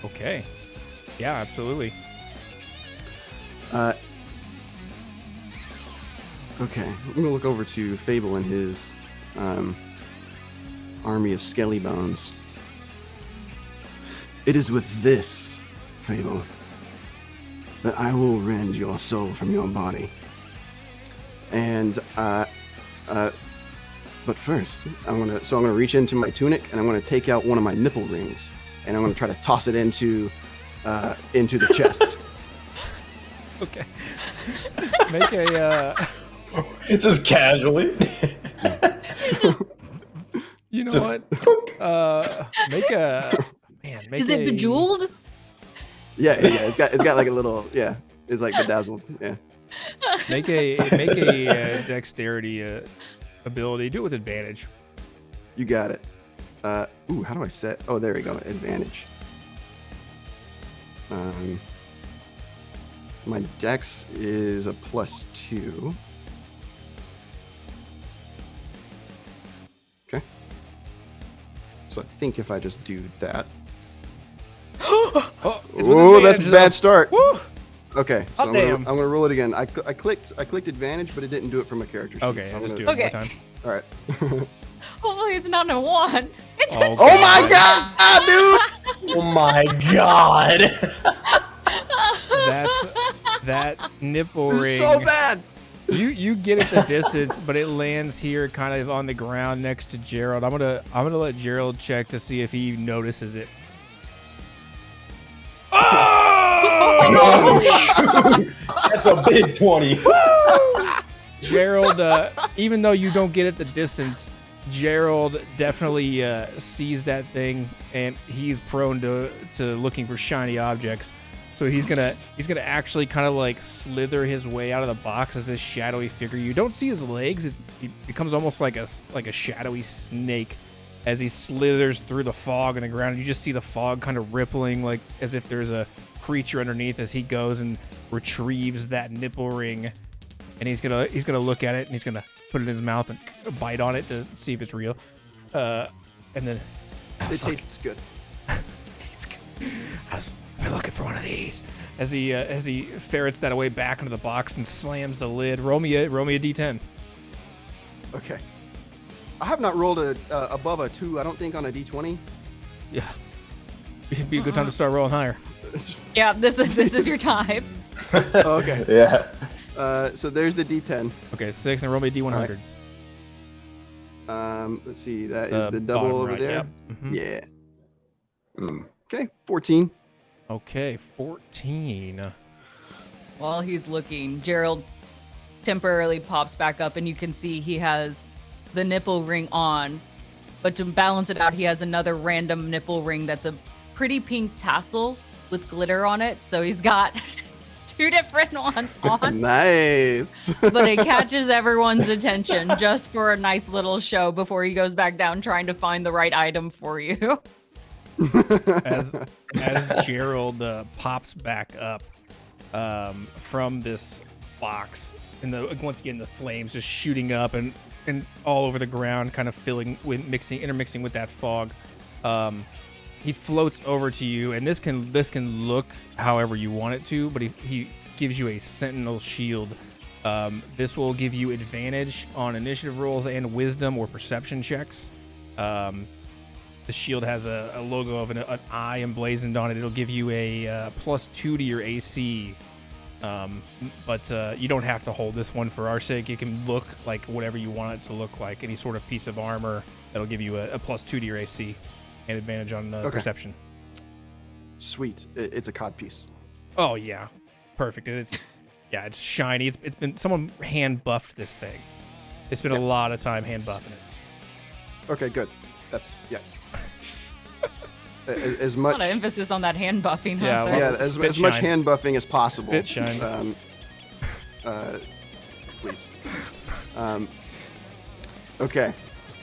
Okay. Yeah, absolutely. Okay, I'm gonna look over to Fable and his army of skelly bones. It is with this, Fable, that I will rend your soul from your body. And but first, I'm gonna reach into my tunic and I'm gonna take out one of my nipple rings and I'm gonna try to toss it into the chest. Okay. Make a Just casually. you know Just- what? Make a man. Make Is it a- bejeweled? Yeah, it's got like a little, yeah, it's like bedazzled, yeah. Make a dexterity ability. Do it with advantage. You got it. Ooh, how do I set? Oh, there we go. Advantage. My dex is a +2. Okay. So I think if I just do that. Oh, it's with Oh, that's advantage, a bad though. start. Woo! Okay, so Oh, I'm damn. gonna roll it again. I clicked advantage, but it didn't do it from a character sheet. Okay, so I'm just do it gonna- one Okay. more time. All right. Hopefully it's not a 1. It's Oh, a Oh my god, dude! Oh my god. That nipple This ring. is so bad. You get at the distance, but it lands here, kind of on the ground next to Gerald. I'm gonna let Gerald check to see if he notices it. Oh, shoot. That's a big 20. Gerald, even though you don't get at the distance, Gerald definitely sees that thing, and he's prone to looking for shiny objects. So he's gonna actually kind of like slither his way out of the box as this shadowy figure. You don't see his legs; he becomes almost like a shadowy snake as he slithers through the fog on the ground. You just see the fog kind of rippling, like as if there's a creature underneath as he goes and retrieves that nipple ring. And he's gonna look at it and he's gonna put it in his mouth and bite on it to see if it's real. And then It tastes good. I've been looking for one of these. As he ferrets that away back into the box and slams the lid. Roll me a D10. Okay. I have not rolled above a 2, I don't think, on a D20. Yeah, it'd be a good time to start rolling higher. Yeah, this is your time. Okay. Yeah. So there's the D10. Okay, 6 and roll me a D100. Let's see. That It's is the double bottom over right, there. yep. Mhm. Yeah. Mm. Okay, 14. Okay, 14. While he's looking, Gerald temporarily pops back up, and you can see he has the nipple ring on. But to balance it out, he has another random nipple ring that's a pretty pink tassel with glitter on it. So he's got 2 different ones on. Nice. But it catches everyone's attention just for a nice little show before he goes back down trying to find the right item for you. As Gerald pops back up from this box, and once again the flames just shooting up and all over the ground, kind of intermixing with that fog. He floats over to you, and this can look however you want it to, but he gives you a Sentinel Shield. This will give you advantage on initiative rolls and wisdom or perception checks. The shield has a logo of an eye emblazoned on it. It'll give you a +2 to your AC. But you don't have to hold this one for our sake. It can look like whatever you want it to look like. Any sort of piece of armor that'll give you a +2 to your AC and advantage on perception. Sweet. It's a cod piece. Oh yeah, perfect. It's shiny. It's been someone hand buffed this thing. They spent a lot of time hand buffing it. Okay, good. That's as A much. lot of emphasis on that hand buffing, huh, Yeah, sir? well, As Spit much shine. hand buffing as possible. Spit shine. Please. Okay.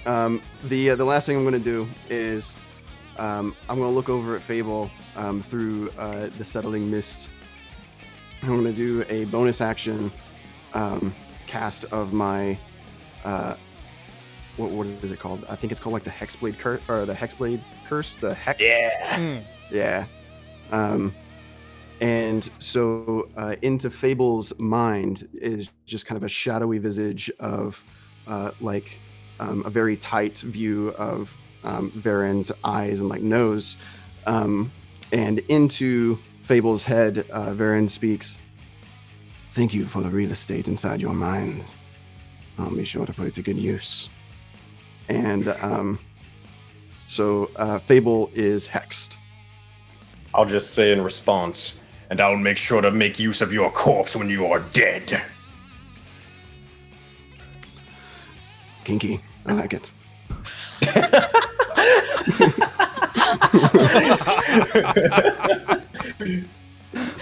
The last thing I'm going to do is I'm going to look over at Fable through the settling mist. I'm going to do a bonus action cast of my what is it called? I think it's called like the Hexblade curse or the Hexblade curse. The Hex. Yeah. Yeah. And so into Fable's mind is just kind of a shadowy visage of a very tight view of Varan's eyes and like nose. And into Fable's head, Varan speaks, "Thank you for the real estate inside your mind. I'll be sure to put it to good use." And so Fable is hexed. I'll just say in response, "And I'll make sure to make use of your corpse when you are dead." Kinky. I like it.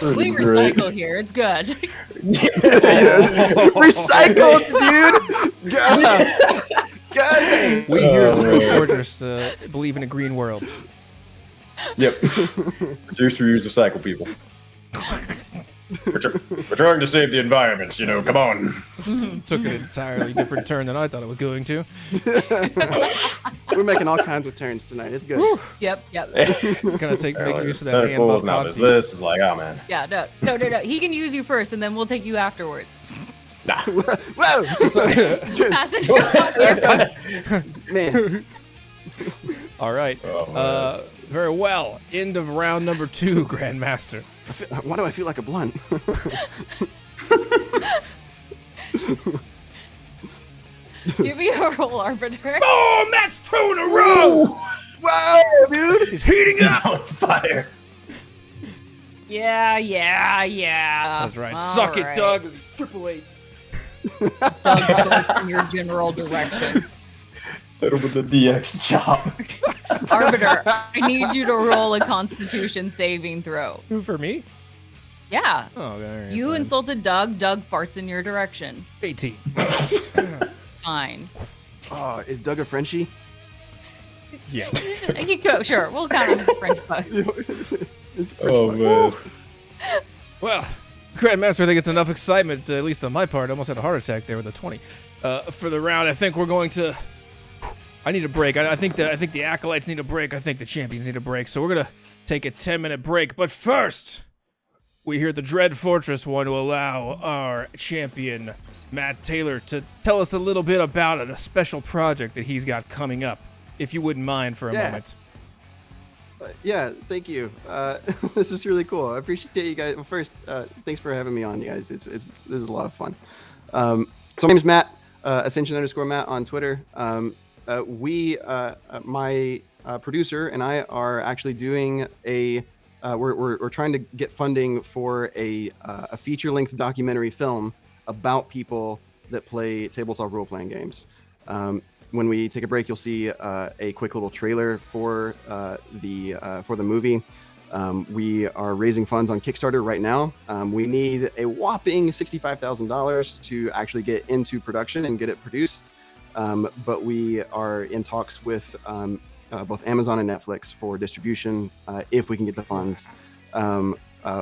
We recycle here. It's good. Recycled, dude. God. We here at the Blue Fortress believe in a green world. Yep. Reduce, reuse, recycle, people. We're trying to save the environment, you know, come on. Took an entirely different turn than I thought it was going to. We're making all kinds of turns tonight. It's good. Yep. Gonna make use of that hand Tentacles, buff now cod there's piece. this. Is like, oh man. Yeah, no. He can use you first, and then we'll take you afterwards. Nah. Whoa. Pass it on. Man. All right. Oh, man. Very well. End of round number 2, Grandmaster. Why do I feel like a blunt? Give me a roll, Arbiter. Boom! That's 2 in a row! Wow, dude. He's heating up! On fire. Yeah. That's right. All Suck right. it, Doug. As he triple eight. Doug goes in your general direction. Little bit of the DX job. Arbiter, I need you to roll a Constitution saving throw. Who, for me? Yeah. Oh, all right. You fine. insulted Doug. Doug farts in your direction. 18. Fine. Is Doug a Frenchie? Yes. You go. Sure. We'll count him as a French bug. It's a French Oh bug. man. Well, Grandmaster, I think it's enough excitement, at least on my part. I almost had a heart attack there with a 20. For the round, I think we're going to... I need a break. I think the Acolytes need a break. I think the Champions need a break. So we're going to take a 10-minute break. But first, we hear the Dread Fortress want to allow our champion, Matt Taylor, to tell us a little bit about a special project that he's got coming up, if you wouldn't mind for a moment. Yeah, thank you. This is really cool. I appreciate you guys. Well, first, thanks for having me on, you guys. This is a lot of fun. So my name's Matt, Ascension_Matt on Twitter. my producer and I are actually doing we're trying to get funding for a feature-length documentary film about people that play tabletop role-playing games. When we take a break, you'll see a quick little trailer for the movie. We are raising funds on Kickstarter right now. We need a whopping $65,000 to actually get into production and get it produced. But we are in talks with both Amazon and Netflix for distribution if we can get the funds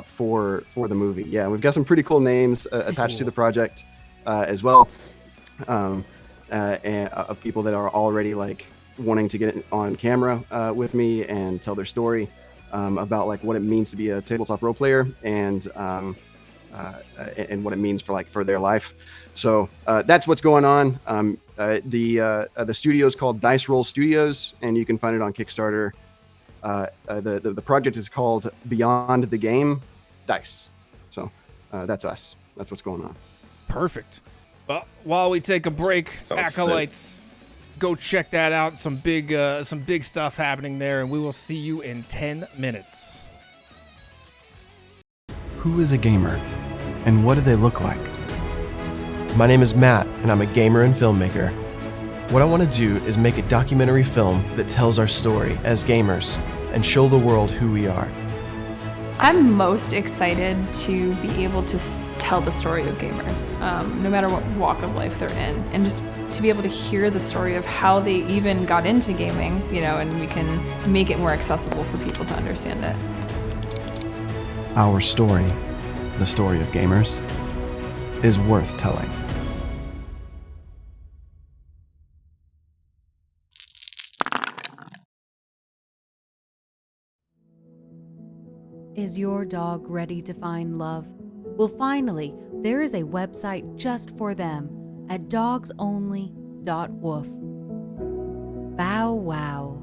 for the movie. Yeah, we've got some pretty cool names attached to the project as well, and of people that are already like wanting to get on camera with me and tell their story about like what it means to be a tabletop role player and what it means for their life. So that's what's going on. The studio is called Dice Roll Studios, and you can find it on Kickstarter. The project is called Beyond the Game Dice. So that's us. That's what's going on. Perfect. Well, while we take a break, Sounds Acolytes, go check that out. Some big stuff happening there, and we will see you in 10 minutes. Who is a gamer, and what do they look like? My name is Matt, and I'm a gamer and filmmaker. What I want to do is make a documentary film that tells our story as gamers and show the world who we are. I'm most excited to be able to tell the story of gamers, no matter what walk of life they're in, and just to be able to hear the story of how they even got into gaming, and we can make it more accessible for people to understand it. Our story, the story of gamers, is worth telling. Is your dog ready to find love? Well, finally, there is a website just for them at dogsonly.woof. Bow wow.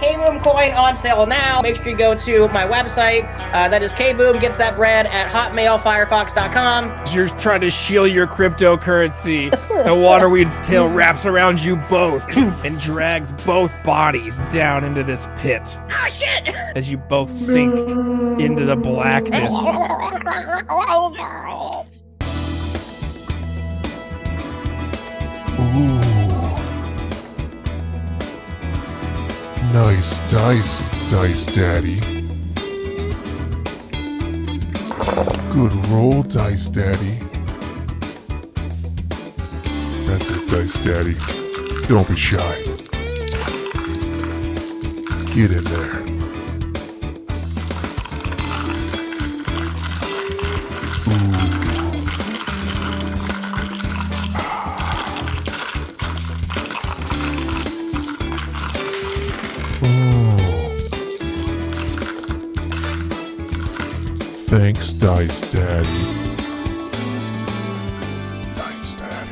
K-Boom coin on sale now. Make sure you go to my website. That is K-Boom gets that bread at hotmailfirefox.com. You're trying to shield your cryptocurrency. The waterweed's tail wraps around you both and drags both bodies down into this pit. Oh, shit! As you both sink into the blackness. Ooh. Nice dice, Dice Daddy. Good roll, Dice Daddy. That's it, Dice Daddy. Don't be shy. Get in there. Thanks, Dice Daddy. Dice Daddy.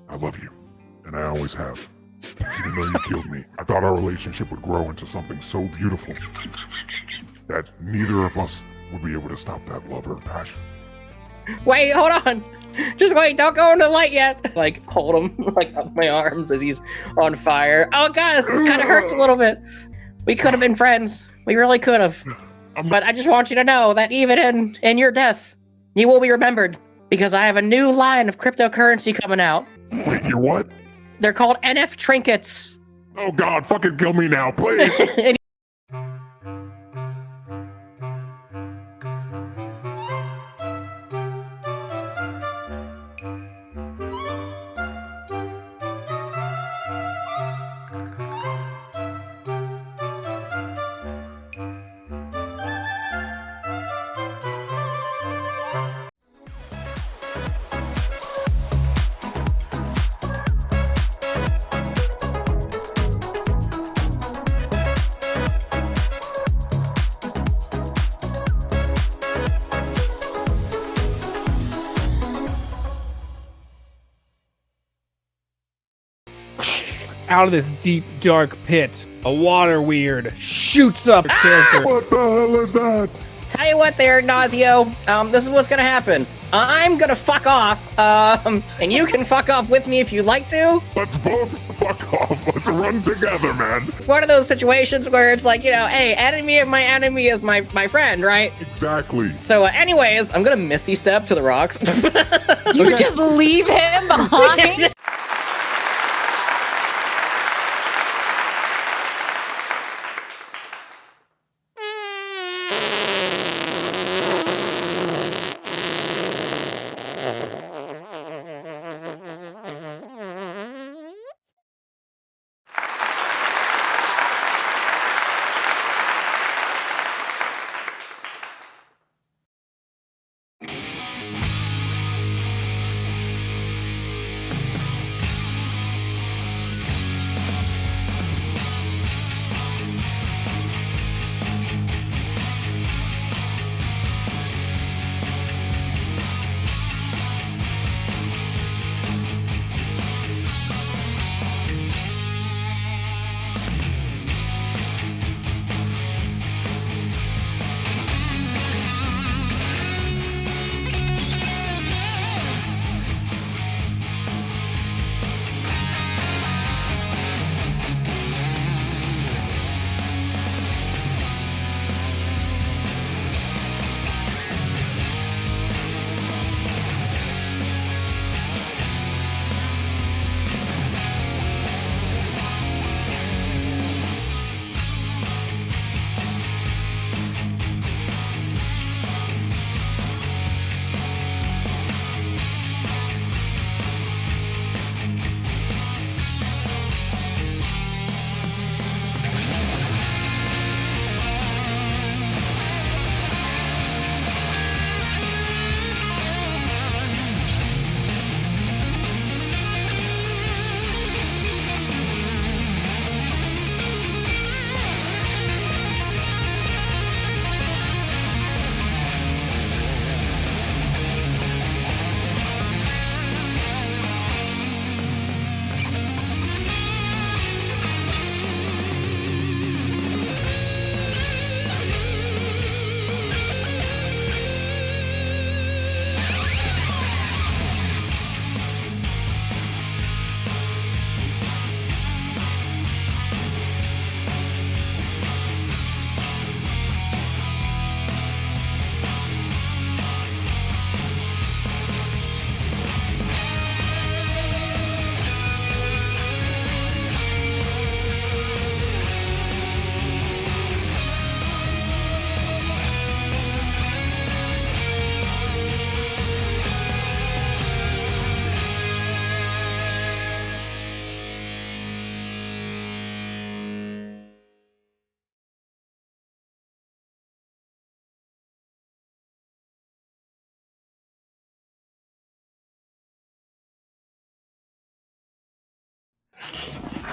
I love you, and I always have. Even though you killed me, I thought our relationship would grow into something so beautiful that neither of us would be able to stop that love or passion. Wait, hold on. Just wait, don't go into the light yet. Like, hold him, like, up my arms as he's on fire. Oh, God, this kind of hurts a little bit. We could have been friends. We really could have. But I just want you to know that even in your death, you will be remembered. Because I have a new line of cryptocurrency coming out. Wait, you're what? They're called NF trinkets. Oh, God, fucking kill me now, please. Out of this deep, dark pit, a water weird shoots up a character. What the hell is that? Tell you what there, Ignacio, this is what's gonna happen. I'm gonna fuck off, and you can fuck off with me if you'd like to. Let's both fuck off. Let's run together, man. It's one of those situations where it's like, hey, enemy of my enemy is my friend, right? Exactly. So anyways, I'm gonna misty step to the rocks. You just leave him behind?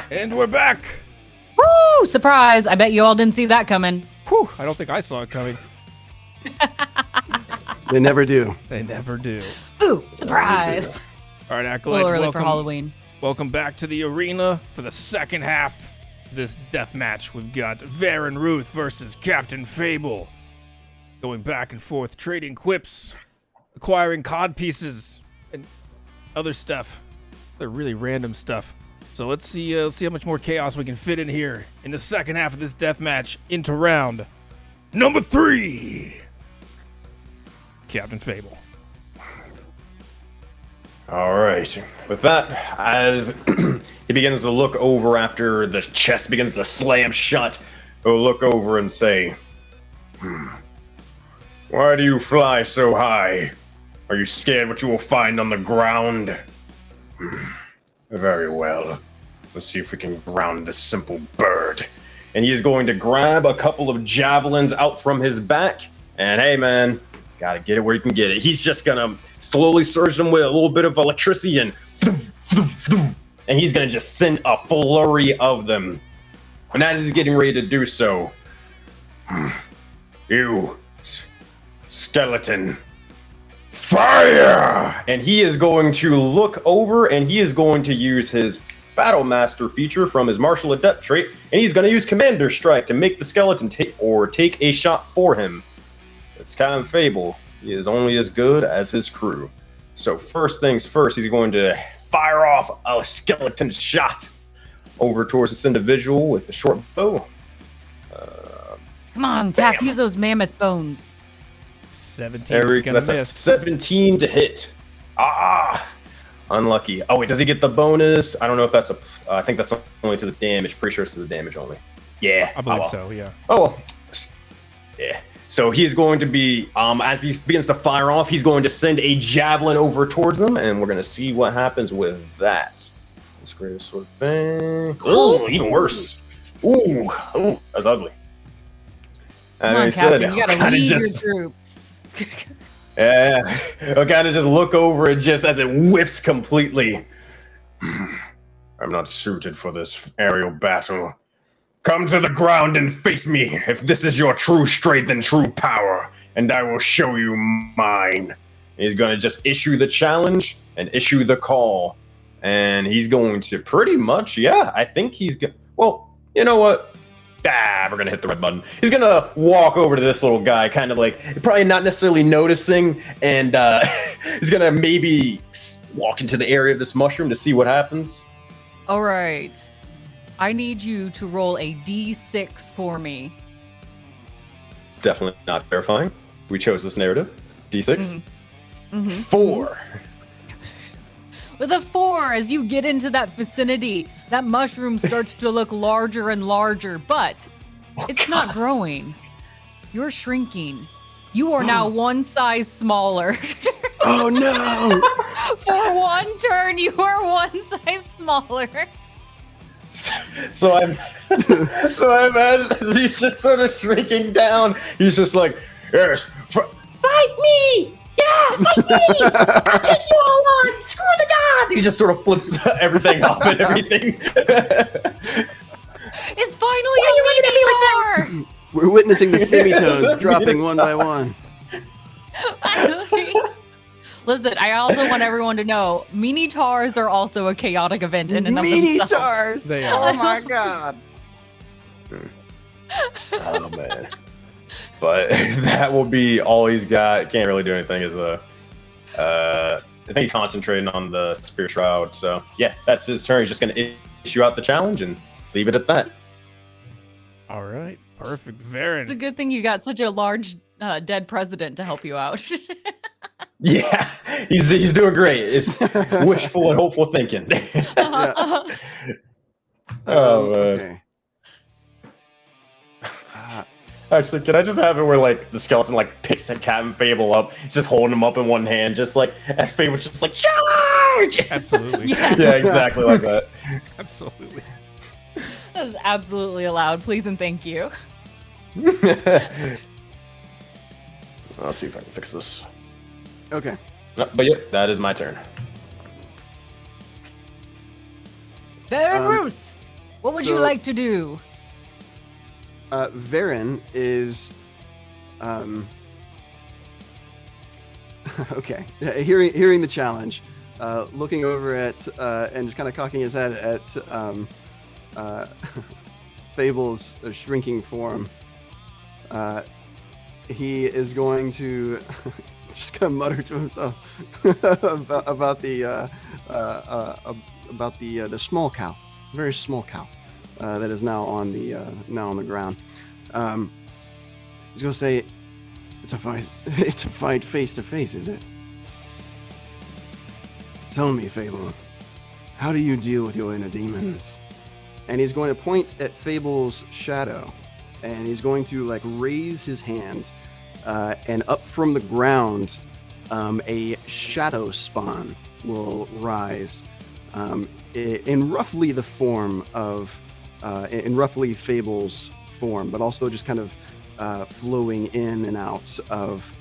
And we're back. Woo! Surprise! I bet you all didn't see that coming. Whew, I don't think I saw it coming. They never do. They never do. Ooh, surprise! All right, A Acolytes, little early welcome. for Halloween. Welcome back to the arena for the second half of this death match. We've got Varan Ruth versus Captain Fable. Going back and forth, trading quips, acquiring cod pieces, and other stuff. Other really random stuff. So let's see how much more chaos we can fit in here in the second half of this death match into round number 3. Captain Fable. All right. With that, as he begins to look over after the chest begins to slam shut, he'll look over and say, "Why do you fly so high? Are you scared what you will find on the ground? Very well. Let's see if we can ground this simple bird." And he is going to grab a couple of javelins out from his back. And hey, man, gotta get it where you can get it. He's just gonna slowly surge them with a little bit of electricity and he's gonna just send a flurry of them. And as he's getting ready to do so, you skeleton, fire! And he is going to look over and he is going to use his Battle Master feature from his Martial Adept trait, and he's going to use Commander Strike to make the skeleton take a shot for him. It's kind of Fable. He is only as good as his crew. So first things first, he's going to fire off a skeleton shot over towards this individual with the short bow. Come on, Taff, use those mammoth bones. 17 is gonna That's a miss. 17 to hit. Unlucky. Oh wait, does he get the bonus? I don't know if that's I think that's only to the damage. Pretty sure it's to the damage only. Yeah, I believe so, yeah. Oh well. Yeah. So he's going to be, as he begins to fire off, he's going to send a javelin over towards them, and we're going to see what happens with that. This greatest sort of thing. Oh, even worse. Ooh, that's ugly. Come on, Captain, you gotta lead your troops. Yeah, I'll kind of just look over it just as it whiffs completely. I'm not suited for this aerial battle. Come to the ground and face me if this is your true strength and true power, and I will show you mine. He's going to just issue the challenge and issue the call. And he's going to pretty much, I think he's going to, well, you know what? We're going to hit the red button. He's going to walk over to this little guy, kind of like, probably not necessarily noticing, and he's going to maybe walk into the area of this mushroom to see what happens. All right. I need you to roll a d6 for me. Definitely not terrifying. We chose this narrative. D6. 4. With a 4, as you get into that vicinity, that mushroom starts to look larger and larger, but it's not growing. You're shrinking. You are now one size smaller. Oh no! For one turn, you are one size smaller. So I imagine he's just sort of shrinking down. He's just like, yes, fight me! Yeah, fight me! I'll take you all on! Screw the gods! He just sort of flips everything up and everything. It's finally a minotaur! We're witnessing the semitones dropping one by one. Listen, I also want everyone to know, minotaurs are also a chaotic event in and of themselves. Minotaurs! They are. Oh my god. Oh man. But that will be all he's got. Can't really do anything. I think he's concentrating on the Spear Shroud. So yeah, that's his turn. He's just gonna issue out the challenge and leave it at that. All right, perfect. Varan. It's a good thing you got such a large dead president to help you out. Yeah, he's doing great. It's wishful and hopeful thinking. Oh man. Okay. Actually, can I just have it where like the skeleton like picks Captain Fable up, just holding him up in one hand, just like as Fable's just like charge. Absolutely. Yes. Yeah, exactly like that. Absolutely. That is absolutely allowed. Please and thank you. I'll see if I can fix this. Okay. No, but yeah, that is my turn. Baron Ruth, what would you so- like to do? Varan is, okay. Hearing the challenge, looking over at and just kind of cocking his head at Fable's shrinking form. He is going to just kind of mutter to himself about the small cow, very small cow that is now on the ground. He's gonna say, "It's a fight face to face, is it? Tell me, Fable, how do you deal with your inner demons?" And he's going to point at Fable's shadow, and he's going to like raise his hand, and up from the ground, a shadow spawn will rise, in roughly the form of, in roughly Fable's form, but also just kind of flowing in and out of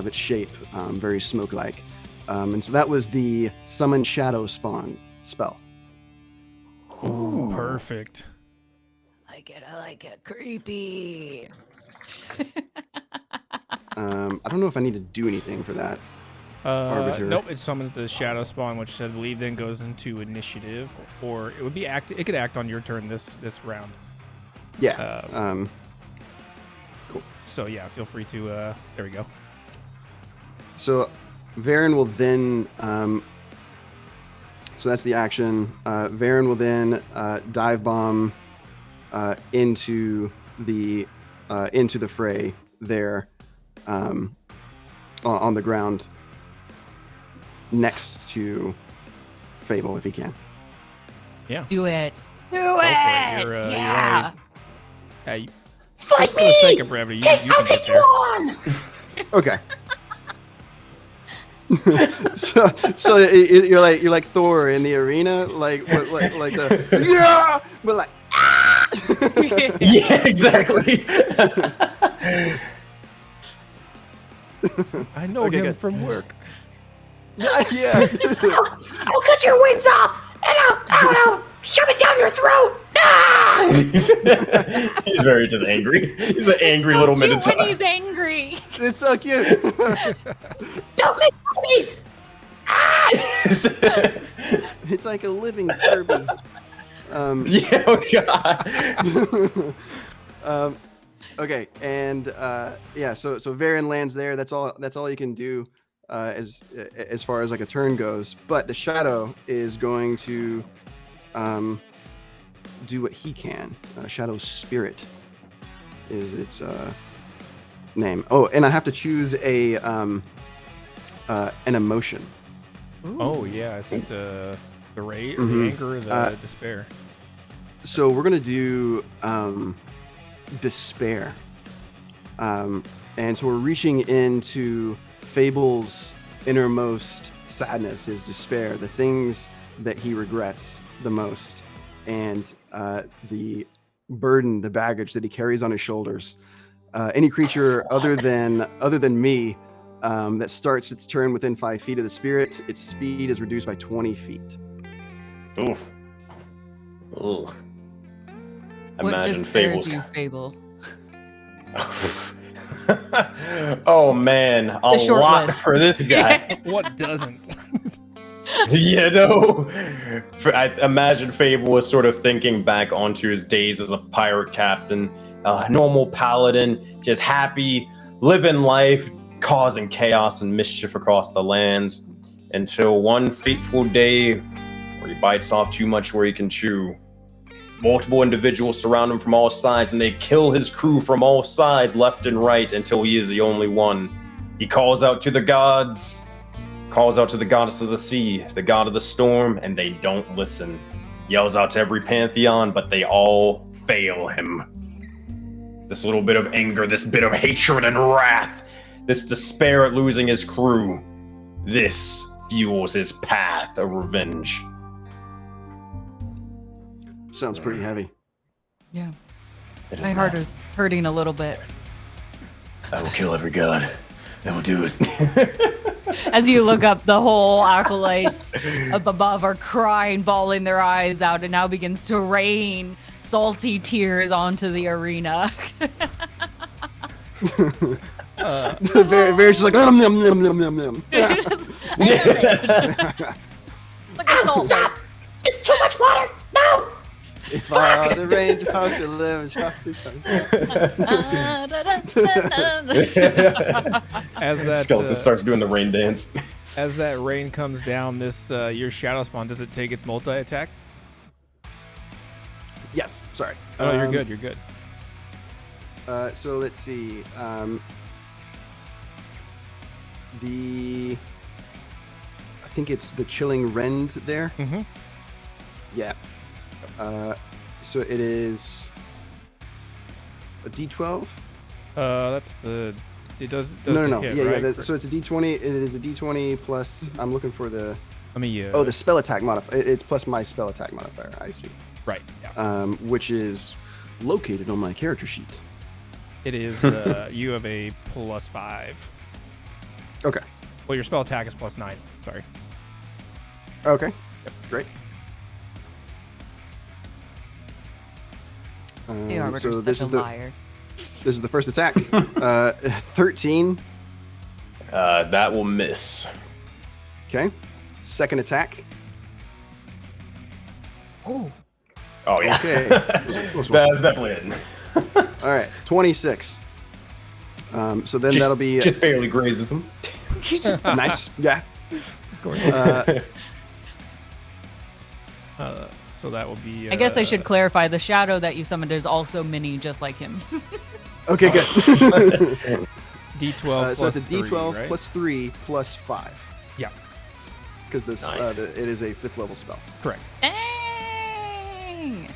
its shape, very smoke-like. And so that was the Summon Shadow Spawn spell. Ooh, perfect. I like it. Creepy. I don't know if I need to do anything for that. Arbiter. Nope, it summons the shadow spawn, which I believe then goes into initiative, or it would be it could act on your turn this round. Yeah. Cool. So yeah, feel free to. There we go. So Varan will then. So that's the action. Varan will then dive bomb into the fray there, on the ground next to Fable if he can. Yeah. Do it. Do Go it. for it. Yeah. Fight for the sake of brevity, you can get there. Okay. so you're like Thor in the arena, like the yeah, but like ah! Yeah, exactly. I know Okay, him good. from work. Yeah. I'll cut your wings off and I'll shove it down your throat. Ah! He's very just angry. He's an angry so little cute minotaur. when he's angry. It's so cute. Don't make me. Ah! It's like a living Furby. Yeah, oh god. Okay, and yeah, so Varan lands there. That's all you can do as far as like a turn goes. But the shadow is going to do what he can. Shadow Spirit is its name. Oh, and I have to choose an emotion. Oh yeah, I think the rage, or Mhm. the anger, or the despair. So we're gonna do despair, and so we're reaching into Fable's innermost sadness, his despair, the things that he regrets the most, and the burden, the baggage that he carries on his shoulders. Any creature other than me that starts its turn within 5 feet of the spirit, its speed is reduced by 20 feet. Oof. Ooh. What Imagine despairs Fable's. you, Fable? Oh man, a short lot list. for this guy. What doesn't? Yeah, no. I imagine Fable was sort of thinking back onto his days as a pirate captain, a normal paladin, just happy, living life, causing chaos and mischief across the lands, until one fateful day where he bites off too much where he can chew. Multiple individuals surround him from all sides, and they kill his crew from all sides, left and right, until he is the only one. He calls out to the gods, calls out to the goddess of the sea, the god of the storm, and they don't listen. Yells out to every pantheon, but they all fail him. This little bit of anger, this bit of hatred and wrath, this despair at losing his crew, this fuels his path of revenge. Sounds pretty heavy. Yeah. It is My heart not. is hurting a little bit. I will kill every god. I will do it. As you look up, the whole acolytes up above are crying, bawling their eyes out, and now begins to rain salty tears onto the arena. Very just like nom nom nom nom nom nom. It's like a salt lake. It's too much water. No. If I are the ranger, I should live in As that Skeleton starts doing the rain dance. as that rain comes down, this your shadow spawn, does it take its multi attack? Yes, sorry. Oh, you're good. You're good. So let's see. I think it's the chilling rend there. Mm-hmm. Yeah. So it is a D12. That's the. It does No. the Yeah, hit, yeah. right? So it's a D20. It is a D20 plus. I'm looking for the. Let me. Oh, the spell attack modifier. It's plus my spell attack modifier. I see. Right. Yeah. Which is located on my character sheet. It is. You have a +5. Okay. Well, your spell attack is +9. Sorry. Okay. Great. The Arbiter's so such this a is the liar. this is the first attack. 13. That will miss. Okay. Second attack. Oh. Oh yeah. Okay. That's definitely it. All right. 26. So then Just- that'll be just barely grazes him. nice. Yeah. Of course. So that will be. I guess I should clarify. The shadow that you summoned is also mini, just like him. Okay. Good. D12 so it's a plus 3, D12 right? plus 3 plus 5 Yeah. because this Nice. it is a 5th level spell. Correct. Dang!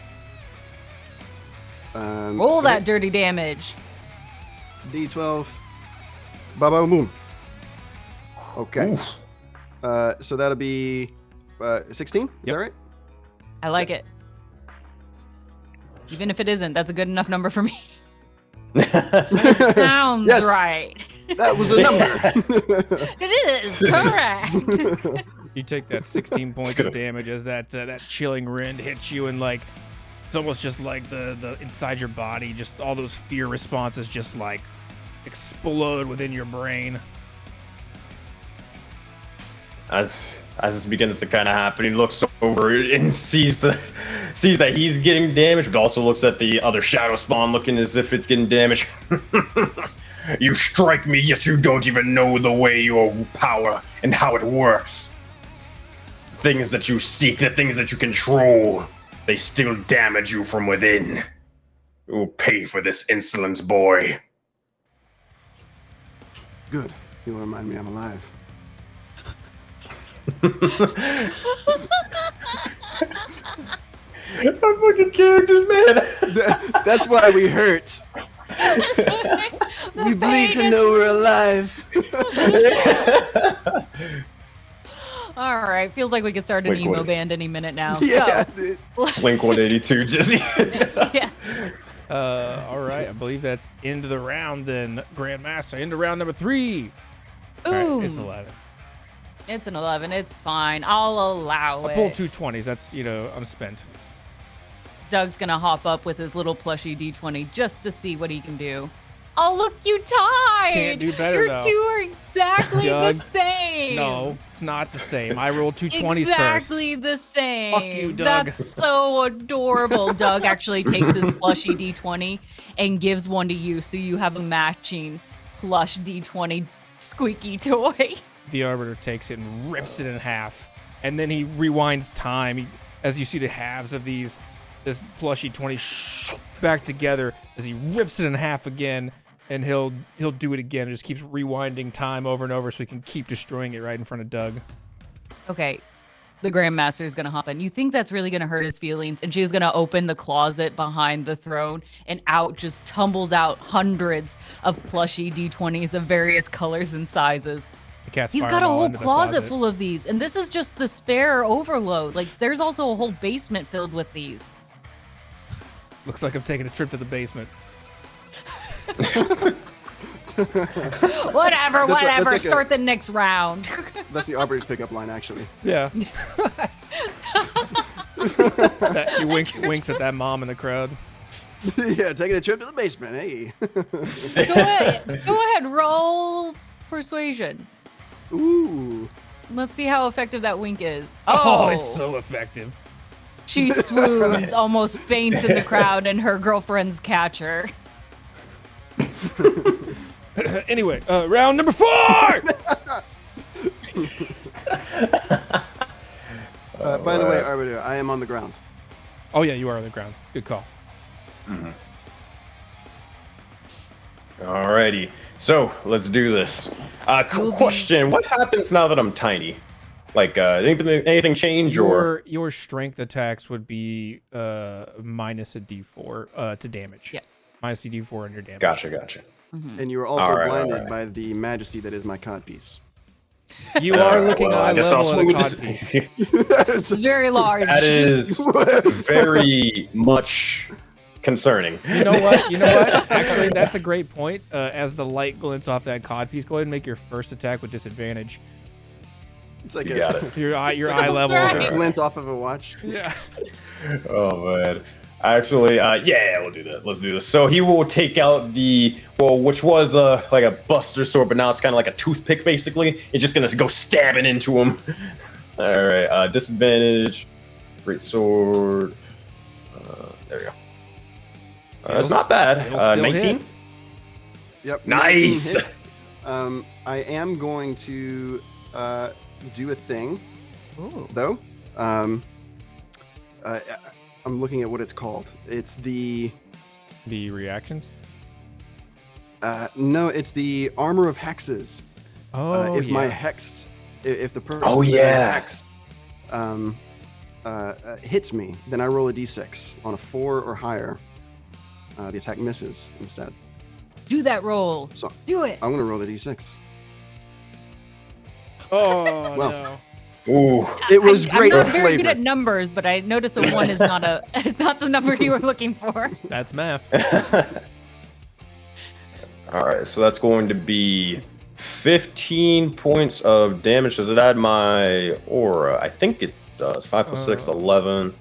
Roll Roll that dirty damage. D12. Baba boom. Okay. So that'll be 16. Is that right? I like it. Even if it isn't, that's a good enough number for me. Sounds Yes. right. That was a number. It is correct. You take that 16 points of damage as that chilling wind hits you, and like it's almost just like the inside your body, just all those fear responses just like explode within your brain. As this begins to kind of happen, he looks over and sees that he's getting damaged, but also looks at the other shadow spawn, looking as if it's getting damaged. You strike me, yet you don't even know the way your power and how it works. Things that you seek, the things that you control, they still damage you from within. You will pay for this insolence, boy. Good. You'll remind me I'm alive. Our fucking characters, man. That's why we hurt. We bleed to know we're alive. All right, feels like we could start an Wait, emo what? band any minute now. Yeah. So, Dude. Blink 182, Jesse. yeah. All right, I believe that's into the round then, Grandmaster. Into round number 3. All right, Ooh, it's 11. it's an 11. It's fine. I'll allow I it. pulled 2 20s. That's, I'm spent. Doug's gonna hop up with his little plushy D20 just to see what he can do. Oh, look, you tied! Can't do better, Your though. two are exactly Doug, the same. No, it's not the same. I rolled 2 20s first. Exactly the same. Fuck you, Doug. That's so adorable. Doug actually takes his plushy D20 and gives one to you, so you have a matching plush D20 squeaky toy. The Arbiter takes it and rips it in half. And then he rewinds time as you see the halves of this plushy 20 back together as he rips it in half again. And he'll do it again. It just keeps rewinding time over and over so he can keep destroying it right in front of Doug. Okay, the Grandmaster is going to hop in. You think that's really going to hurt his feelings? And she's going to open the closet behind the throne, and out just tumbles out hundreds of plushy D20s of various colors and sizes. I cast He's got a Fireball whole into the closet full of these, and this is just the spare overload. Like, there's also a whole basement filled with these. Looks like I'm taking a trip to the basement. Whatever, that's like start the next round. That's the Arbiter's pickup line, actually. Yeah. He winks at that mom in the crowd. Yeah, taking a trip to the basement. Hey. Go ahead, roll persuasion. Ooh. Let's see how effective that wink is. Oh, it's so effective. She swoons, almost faints in the crowd, and her girlfriends catch her. Anyway, round number 4! By the way, Arbiter, I am on the ground. Oh, yeah, you are on the ground. Good call. Alrighty, so let's do this. Question: what happens now that I'm tiny? Like, anything change or? Your strength attacks would be minus a d4 to damage. Yes. Minus a d4 on your damage. Gotcha. And you are also All blinded right. by the majesty that is my codpiece. You are looking well, I eye guess level I'll at a swing with codpiece. It's very large. That is very much concerning. You know what? Actually, that's a great point. As the light glints off that codpiece, go ahead and make your first attack with disadvantage. It's like You got it. Your eye level. Right. glint off of a watch. Yeah. Oh man. Actually, yeah, we'll do that. Let's do this. So he will take out which was like a buster sword, but now it's kind of like a toothpick, basically. It's just gonna go stabbing into him. All right, disadvantage, great sword. There we go. That's not bad. it'll still 19. hit. Yep. Nice. 19 hit. I am going to do a thing, though. I'm looking at what it's called. It's the reactions. no, it's the armor of hexes. Oh, If my yeah. hexed, if the person Oh, that yeah. I hexed hits me, then I roll a d6 on a 4 or higher. The attack misses instead. Do that roll. So Do it. I'm gonna roll the d6. Oh Well, no. Ooh. It was great I'm with not very good flavor. at numbers, but I noticed a 1 is not not the number you were looking for. That's math. All right, so that's going to be 15 points of damage. Does it add my aura? I think it does. 5 plus 6, 11.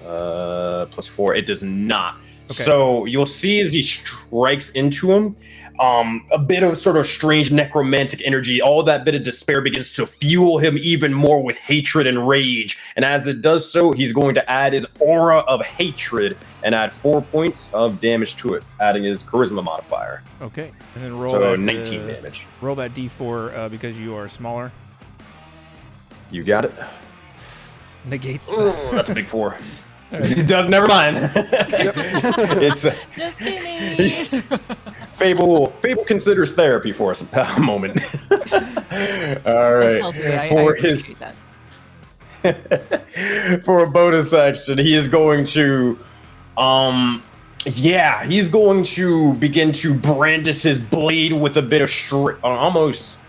Plus 4. It does not. Okay. So you'll see as he strikes into him, a bit of sort of strange necromantic energy. All that bit of despair begins to fuel him even more with hatred and rage. And as it does so, he's going to add his aura of hatred and add 4 points of damage to it, adding his charisma modifier. Okay, and then roll So that 19 damage. Roll that d4 because you are smaller. You got it. Negates. Oh, that's a big 4. Never mind. It's Just kidding. Fable considers therapy for us a moment. All That's right. healthy. I For appreciate that. for a bonus action, he is going to he's going to begin to brandish his blade with a bit of almost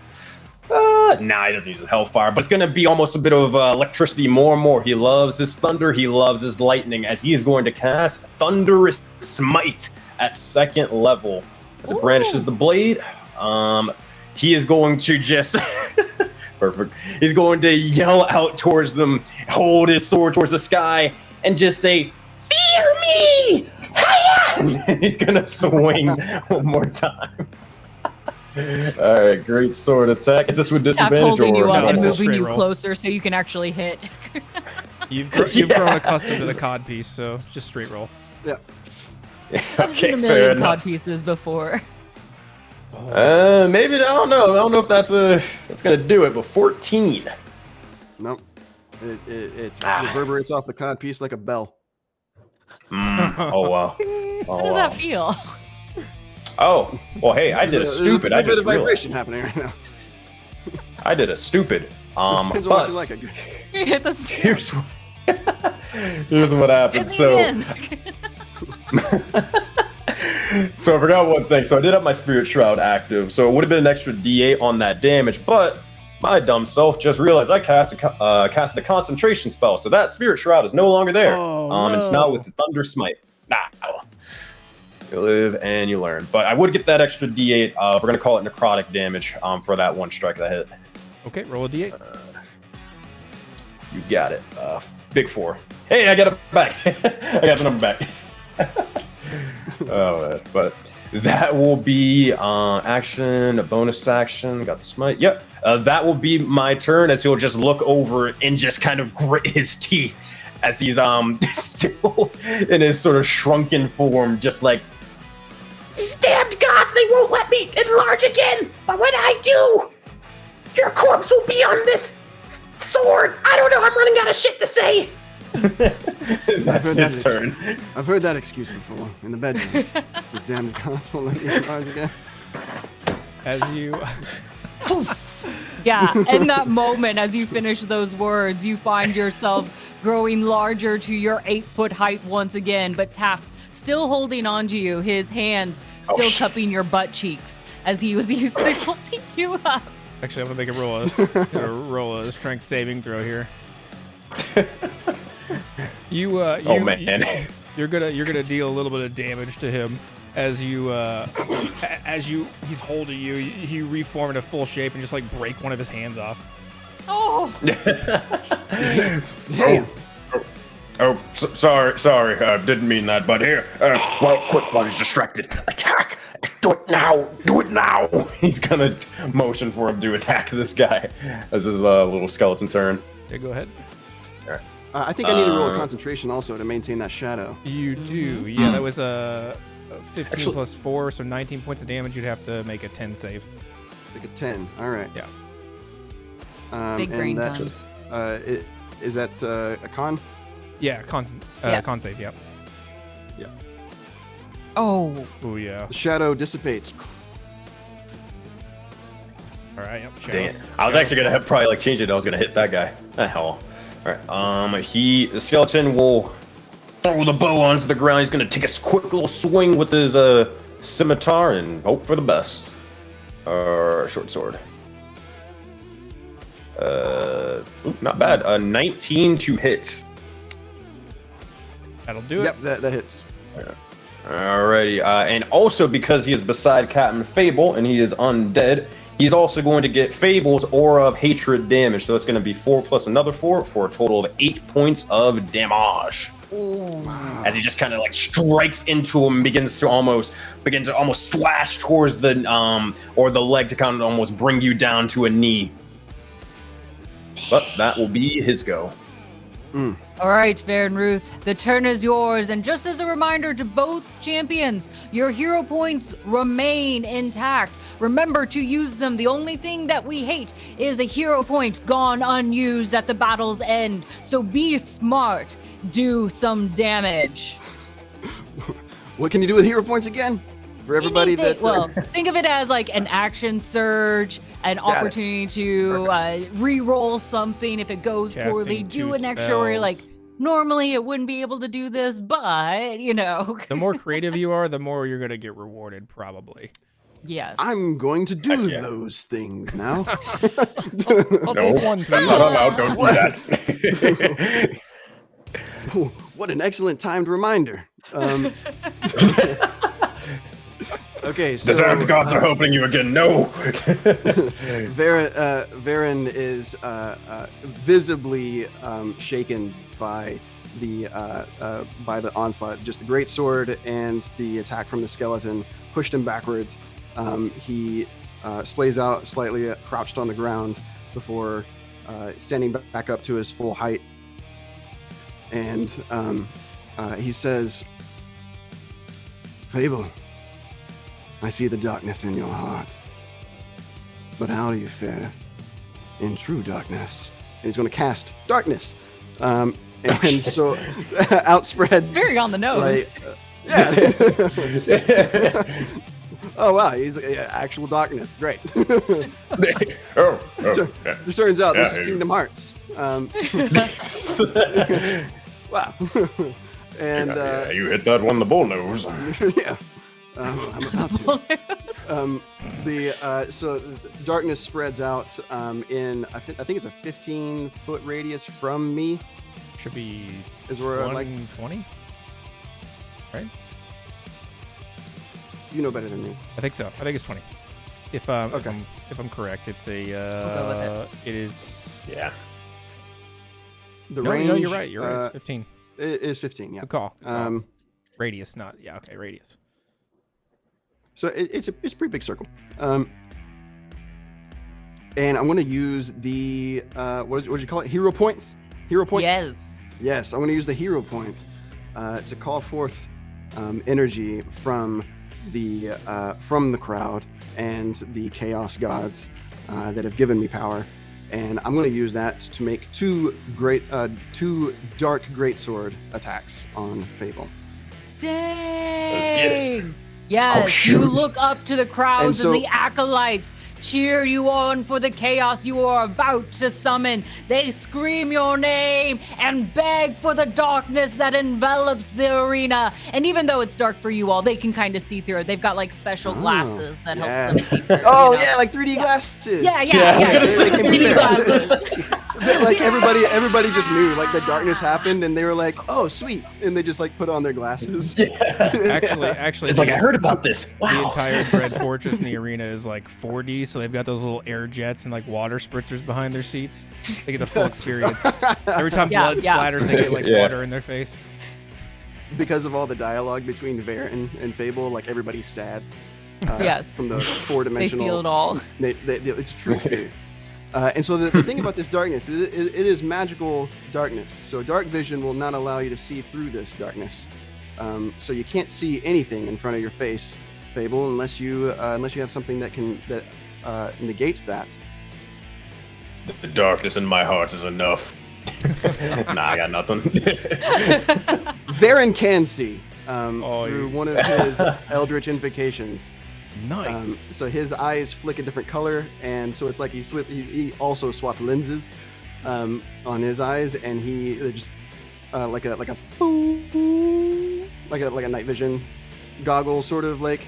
he doesn't use hellfire, but it's going to be almost a bit of electricity more and more. He loves his thunder, he loves his lightning, as he is going to cast Thunderous Smite at 2nd level. As it brandishes the blade, he is going to just perfect. He's going to yell out towards them, hold his sword towards the sky, and just say, "Fear me!" And he's gonna swing one more time. All right, great sword attack. Is this with Stop disadvantage holding you or up no, and it's a moving straight you roll. closer so you can actually hit. You've grown accustomed to the cod piece, so just straight roll. Yeah. I've seen a million cod pieces before. Maybe I don't know if that's gonna do it. But 14. Nope. It reverberates off the cod piece like a bell. Oh wow. How does that feel? Oh well, hey, I did a stupid. I There's a just bit of vibration realized. happening right now. I did a stupid. Depends on what you like. I guess. You hit the Here's what happened. So I forgot one thing. So I did have my Spirit Shroud active, so it would have been an extra D8 on that damage, but my dumb self just realized I cast a concentration spell, so that Spirit Shroud is no longer there. Oh, It's now with the Thunder Smite. You live and you learn. But I would get that extra D8. We're going to call it necrotic damage for that one strike that hit. Okay, roll a d8. You got it. Big 4. Hey, I got it back. I got the number back. Oh, but that will be action, a bonus action. Got the smite. Yep. That will be my turn, as he'll just look over and just kind of grit his teeth as he's still in his sort of shrunken form, just like, these damned gods, they won't let me enlarge again. But when I do, your corpse will be on this sword. I don't know. I'm running out of shit to say. That's his turn. I've heard that excuse before in the bedroom. These damned gods won't let me enlarge again. As you. Yeah, in that moment, as you finish those words, you find yourself growing larger to your 8-foot height once again, but Taft still holding on to you, his hands still cupping your butt cheeks as he was used to holding you up. Actually, I'm gonna make a roll a strength saving throw here. You're gonna deal a little bit of damage to him as he's holding you. You reform into full shape and just like break one of his hands off. Oh. Damn. Sorry. Didn't mean that. But here, quick while he's distracted. Attack! Do it now! He's gonna motion for him to attack this guy as his little skeleton turn. Yeah, go ahead. All right. I think I need to roll a concentration also to maintain that shadow. You do. Yeah, that was a 15 plus 4, so 19 points of damage. You'd have to make a 10 save. Like a 10. All right. Yeah. Big brain time. Is that a con? Yeah, con save. Yep. Yeah. Oh. Oh yeah. The shadow dissipates. All right. Yep. Dang it. I was actually gonna probably like change it. I was gonna hit that guy. The hell. All right. The skeleton will throw the bow onto the ground. He's gonna take a quick little swing with his scimitar and hope for the best. Short sword. Not bad. 19 to hit. That'll do it. Yep, that hits. Alrighty. And also because he is beside Captain Fable and he is undead, he's also going to get Fable's Aura of Hatred damage. So it's going to be 4 plus another 4 for a total of 8 points of damage. Wow. As he just kind of like strikes into him, begins to almost slash towards the or the leg to kind of almost bring you down to a knee. But that will be his go. All right, Varan Ruth, the turn is yours. And just as a reminder to both champions, your hero points remain intact. Remember to use them. The only thing that we hate is a hero point gone unused at the battle's end. So be smart. Do some damage. What can you do with hero points again? For everybody well, think of it as like an action surge, an opportunity to re-roll something if it goes poorly. Do an extra where like normally it wouldn't be able to do this, but you know. The more creative you are, the more you're gonna get rewarded, probably. Yes. I'm going to do those things now. I'll take one, please. That's not allowed. Don't do that. What an excellent timed reminder. Okay, so the damned gods are helping you again. No. Varan is visibly shaken by the onslaught. Just the great sword and the attack from the skeleton pushed him backwards. He splays out slightly, crouched on the ground before standing back up to his full height. And he says, "Fable, I see the darkness in your heart. But how do you fare in true darkness?" And he's going to cast darkness. And so outspread. Very on the nose. Yeah. Oh, wow. He's actual darkness. Great. It turns out this is Kingdom Hearts. Wow. And you hit that one, the bull nose. Yeah. I'm about to. So darkness spreads out in I think it's a 15-foot radius from me. Should be 20, right? You know better than me. I think so. I think it's 20. If I'm correct, it's a. I'll go with it. It is. Yeah. The range. No, you're right. You're right. It's 15. It is 15. Yeah. Good call. Radius, not okay. Radius. So it's a pretty big circle. And I'm going to use the what did you call it? Hero points. Hero point. Yes. Yes, I'm going to use the hero point to call forth energy from the crowd and the chaos gods that have given me power, and I'm going to use that to make two dark greatsword attacks on Fable. Dang. Let's get it. Yes, you look up to the crowds And so- and the acolytes cheer you on for the chaos you are about to summon. They scream your name and beg for the darkness that envelops the arena. And even though it's dark for you all, they can kind of see through it. They've got like special glasses that helps them see through. Oh you know? yeah, like 3D glasses. Yeah. It's like 3D glasses. like everybody just knew like the darkness happened, and they were like, "Oh, sweet," and they just like put on their glasses. Actually, It's like, I heard about this. The Wow. entire Dread Fortress in the arena is like 4D, so they've got those little air jets and like water spritzers behind their seats. They get the full experience. Every time blood splatters, they get like water in their face. Because of all the dialogue between Varan and Fable, like everybody's sad. Yes. From the four-dimensional. They feel it all. It's a true experience. And so the thing about this darkness is it is magical darkness. So dark vision will not allow you to see through this darkness. So you can't see anything in front of your face, Fable, unless you have something that negates that. The darkness in my heart is enough. Nah, I got nothing. Varan can see through one of his Eldritch invocations. Nice. So his eyes flick a different color, and so it's like he also swapped lenses on his eyes, and he just like a night vision goggle sort of like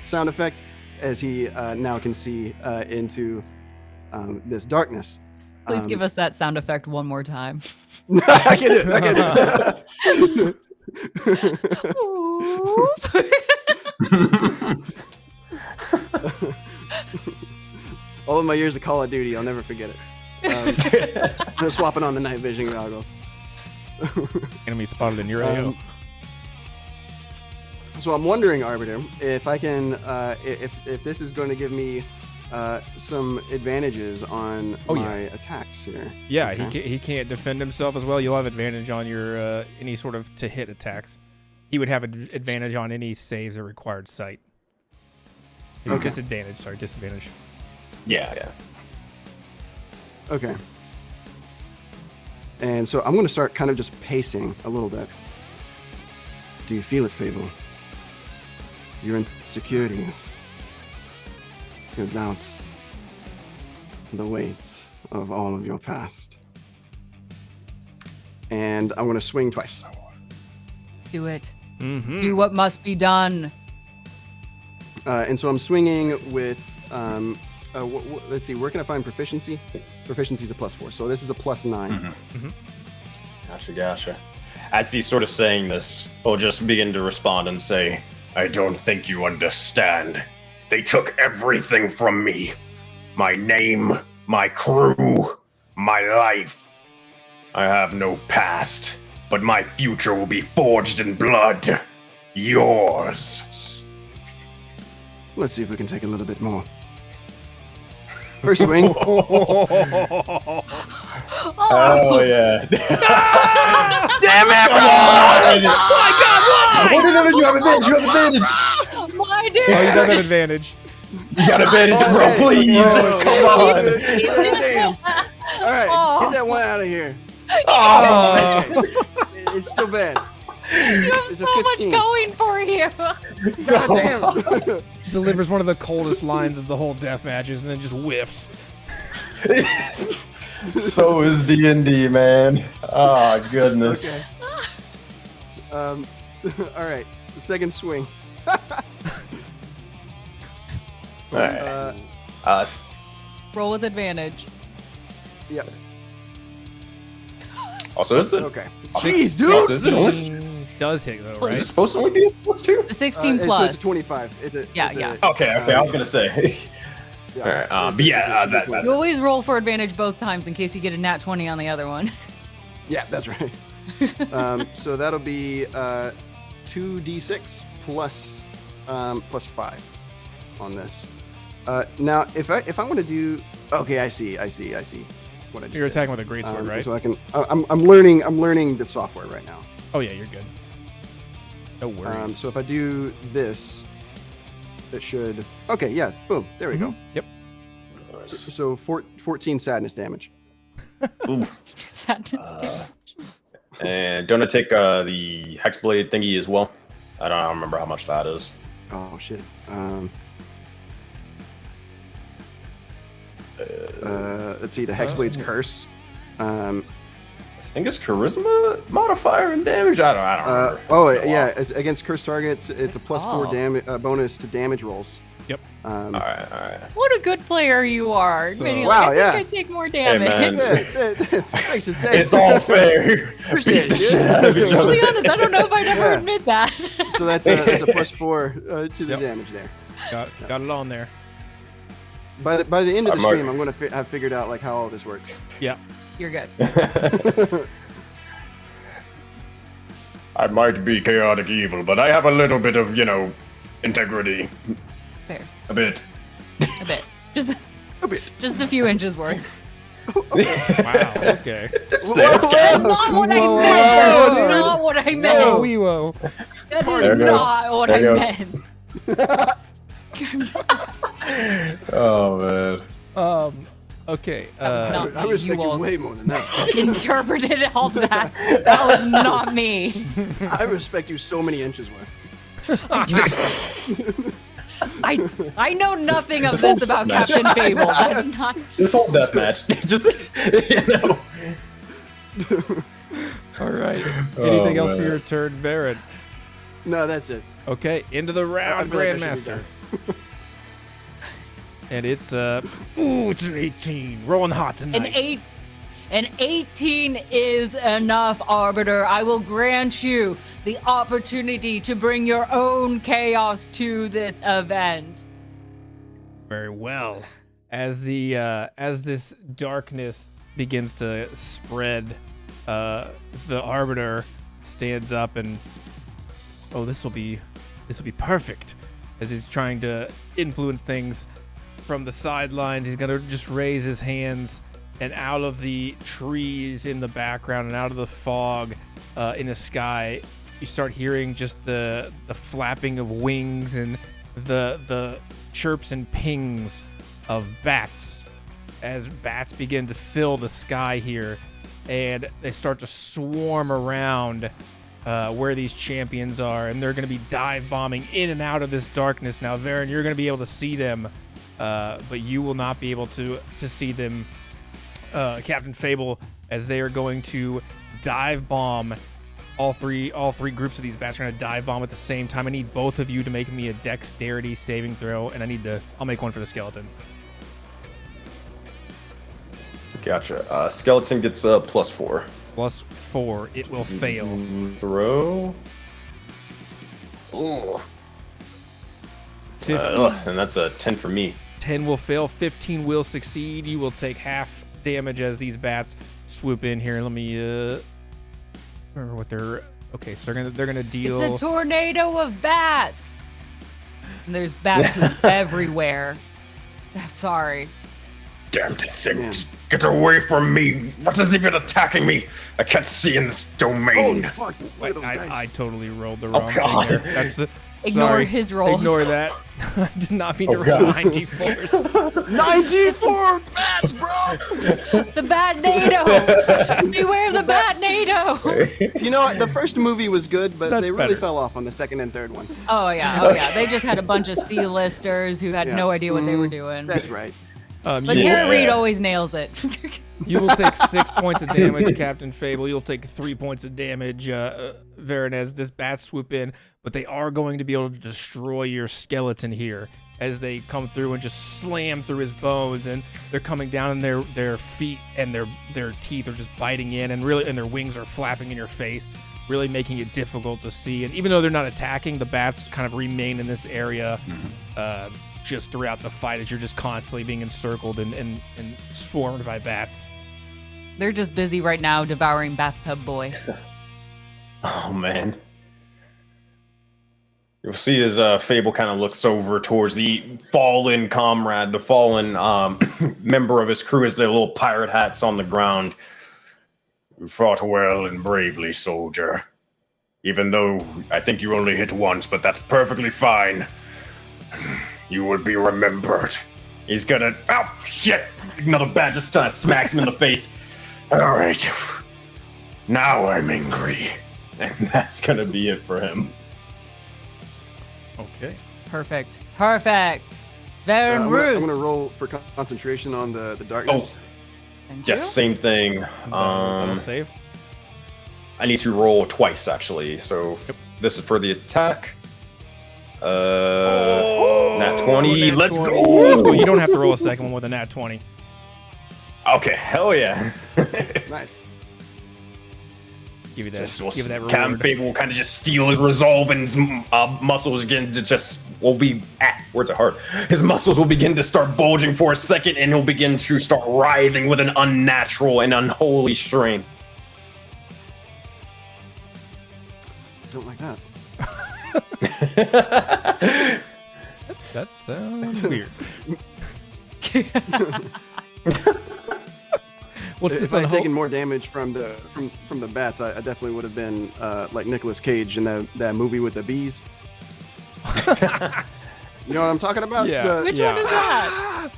sound effect as he now can see into this darkness. Please give us that sound effect one more time. I can do it. All of my years of Call of Duty, I'll never forget it. I'm swapping on the night vision goggles. Enemy spotted in your AO. So I'm wondering, Arbiter, if I can, if this is going to give me some advantages on my attacks here. Yeah, Okay. he can't defend himself as well. You'll have advantage on your any sort of to hit attacks. He would have advantage on any saves that required sight. Disadvantage. Yeah. Okay. And so I'm going to start kind of just pacing a little bit. Do you feel it, Fable? Your insecurities, your doubts, the weight of all of your past. And I'm going to swing twice. Do it. Mm-hmm. Do what must be done. And so I'm swinging with, let's see, where can I find proficiency? Proficiency is a +4, so this is a +9. Mm-hmm. Gotcha. As he's sort of saying this, he'll just begin to respond and say, I don't think you understand. They took everything from me. My name, my crew, my life. I have no past, but my future will be forged in blood. Yours. Let's see if we can take a little bit more. First swing. Oh yeah. Damn it, bro! My God, why? You have advantage. You have advantage. My dude. Oh, he does have advantage. You got advantage, bro. Please. Come on. Damn. All right, Oh. get that one out of here. Oh. It's still bad. You have It's so a much 15. going for you. God damn. Delivers one of the coldest lines of the whole death matches and then just whiffs. So is D&D, man. Oh, goodness. Okay. All right, the second swing. All right. Us. Roll with advantage. Yep. Also, is it? Okay. Six- Jeez, dude. Also, is it only? Does hit though, Is right? it supposed to only be a +2? The 16 So plus. it's a 25. It's a Yeah, it's a- yeah. Okay. I was gonna say. yeah. All right, It's but yeah, it's that- 20. You always roll for advantage both times in case you get a nat 20 on the other one. Yeah, that's right. So that'll be 2d6 plus 5 on this. Now, if I want to do Okay, I see. What I just You're did. attacking with a greatsword, right? So I can. I'm learning the software right now. Oh yeah, you're good. No worries. So if I do this, it should. Okay, yeah. Boom. There we go. Yep. So 14 sadness damage. Sadness damage. And don't I take the hexblade thingy as well? I don't remember how much that is. Oh shit. Let's see. The Hexblade's curse. I think it's charisma modifier and damage. I don't remember. Oh It's been a yeah, while. against cursed targets, it's a +4 damage bonus to damage rolls. Yep. All right. What a good player you are. So- Admitting, Wow, I yeah. think I take more Hey, damage. man. Thanks, It's all fair. Appreciate Beat the it, shit dude. out of each To other. be honest, I don't know if I'd ever Yeah. admit that. So that's a +4 to the Yep. damage there. Got it on there. By the end of the Mark. stream, I'm gonna have figured out like how all this works. Yeah. You're good. I might be chaotic evil, but I have a little bit of, integrity. Fair. A bit. A bit. Just A bit. just a few inches worth. Wow. Okay. It's Whoa, there. whoa, That's not what I Whoa, meant. whoa, That's dude. not what I Whoa, meant. wee whoa. That There is goes. not what There I goes. meant. Oh, man. Okay. That was not I me. respect you all way more than that. interpreted all that. That was not me. I respect you so many inches worth. I know nothing of this about Captain Fable. That's not. This whole deathmatch. Just, All right. Anything else for man. your turn, Varan? No, that's it. Okay, into the round, feel like I should be Grandmaster. And it's it's an 18. Rolling hot tonight. An 18 is enough, Arbiter. I will grant you the opportunity to bring your own chaos to this event. Very well. As this darkness begins to spread, the Arbiter stands up and this will be perfect. As he's trying to influence things from the sidelines, he's gonna just raise his hands, and out of the trees in the background and out of the fog in the sky, you start hearing just the flapping of wings and the chirps and pings of bats as bats begin to fill the sky here, and they start to swarm around where these champions are, and they're going to be dive bombing in and out of this darkness. Now, Varan, you're going to be able to see them, but you will not be able to see them, Captain Fable, as they are going to dive bomb. All three groups of these bats are going to dive bomb at the same time. I need both of you to make me a dexterity saving throw, and I'll make one for the skeleton. Gotcha. Skeleton gets a +4. +4. It will fail. Throw. Ooh. 15. And that's a 10 for me. 10 will fail. 15 will succeed. You will take half damage as these bats swoop in here. Let me remember what they're. Okay, so they're gonna deal. It's a tornado of bats. And there's bat poop everywhere. I'm sorry. Damned things. Get away from me. What is even attacking me? I can't see in this domain. Holy fuck! Look at those I dice. totally rolled the wrong God. thing there. That's the. Ignore sorry. his rolls. Ignore that. I did not mean to roll God. 94s. 94 bats, bro. The bat-nado! Beware the bat-nado! You know what? The first movie was good, but That's they really better. fell off on the second and third one. Oh yeah. They just had a bunch of C-listers who had Yeah. no idea what they were doing. That's right. But You, Tara Reid always nails it. you will take 6 points of damage, Captain Fable. You'll take 3 points of damage, Varan, as this bat swoop in. But they are going to be able to destroy your skeleton here as they come through and just slam through his bones. And they're coming down, and their feet and their teeth are just biting in, and their wings are flapping in your face, really making it difficult to see. And even though they're not attacking, the bats kind of remain in this area. Just throughout the fight, as you're just constantly being encircled and swarmed by bats. They're just busy right now devouring Bathtub Boy. Oh, man. You'll see as Fable kind of looks over towards the fallen comrade, the fallen member of his crew, as their little pirate hats on the ground. You fought well and bravely, soldier. Even though I think you only hit once, but that's perfectly fine. You will be remembered. He's gonna... Oh, shit! Another bat just kind of smacks him in the face. Alright. Now I'm angry. And that's gonna be it for him. Okay. Perfect. Varan I'm Ruth. gonna roll for concentration on the darkness. Thank Yes, you. same thing. That'll save. I need to roll twice, actually. So this is for the attack. Nat 20. Nat Let's 20. go. Let's go. You don't have to roll a second one with a nat 20. Okay, hell yeah. Nice. Give you that. Just Give you that Cam reward. Fable will kind of just steal his resolve, and his muscles again to just will be. Words are hard. His muscles will begin to start bulging for a second, and he'll begin to start writhing with an unnatural and unholy strength. Don't like that. That sounds weird. What's this If I had unho- taken more damage from the bats, I definitely would have been like Nicolas Cage in that movie with the bees. You know what I'm talking about? Yeah. Which one is that?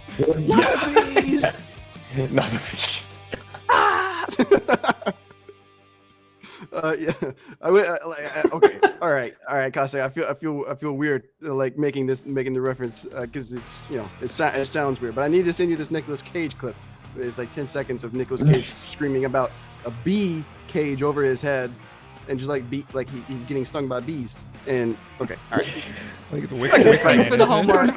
Bees. Not the beast. Yeah. Okay. All right, Kase. I feel weird like making the reference because it's it sounds weird, but I need to send you this Nicolas Cage clip. It's like 10 seconds of Nicolas Cage screaming about a bee cage over his head, and just like he's getting stung by bees. And okay, all right. I think it's a wicked. Thanks for the homework.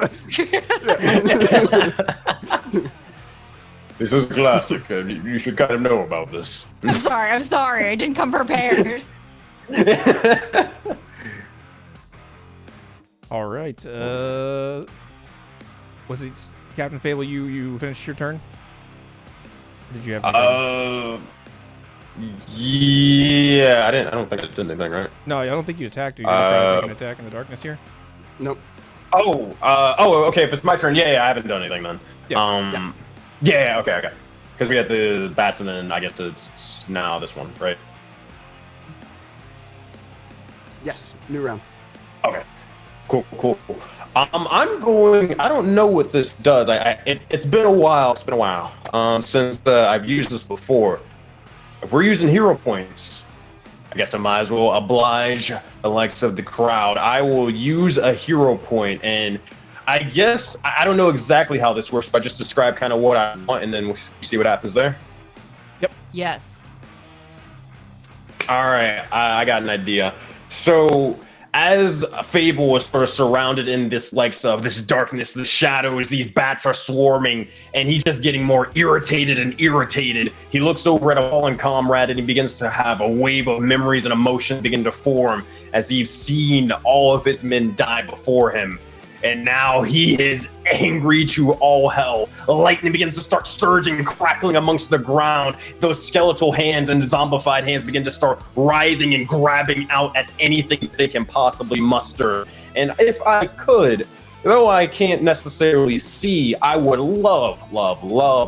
This is classic. You should kind of know about this. I'm sorry. I didn't come prepared. All right. Was it Captain Fable? You finished your turn? Or did you have? Yeah. I don't think I did anything, right? No, I don't think you attacked. Are you gonna try to take an attack in the darkness here? Nope. Okay. If it's my turn, yeah, I haven't done anything then. Yeah. Yeah, okay. Because we had the bats, and then I guess it's now this one, right? Yes. New round. Okay. Cool. I'm going. I don't know what this does. It's been a while. Since I've used this before. If we're using hero points, I guess I might as well oblige the likes of the crowd. I will use a hero point, and I guess I don't know exactly how this works, so I just describe kind of what I want, and then we'll see what happens there. Yes. All right, I got an idea. So, as Fable was sort of surrounded in this likes of this darkness, the shadows, these bats are swarming, and he's just getting more irritated. He looks over at a fallen comrade, and he begins to have a wave of memories and emotions begin to form as he's seen all of his men die before him. And now he is angry to all hell. Lightning begins to start surging and crackling amongst the ground. Those skeletal hands and zombified hands begin to start writhing and grabbing out at anything they can possibly muster. And if I could, though I can't necessarily see, I would love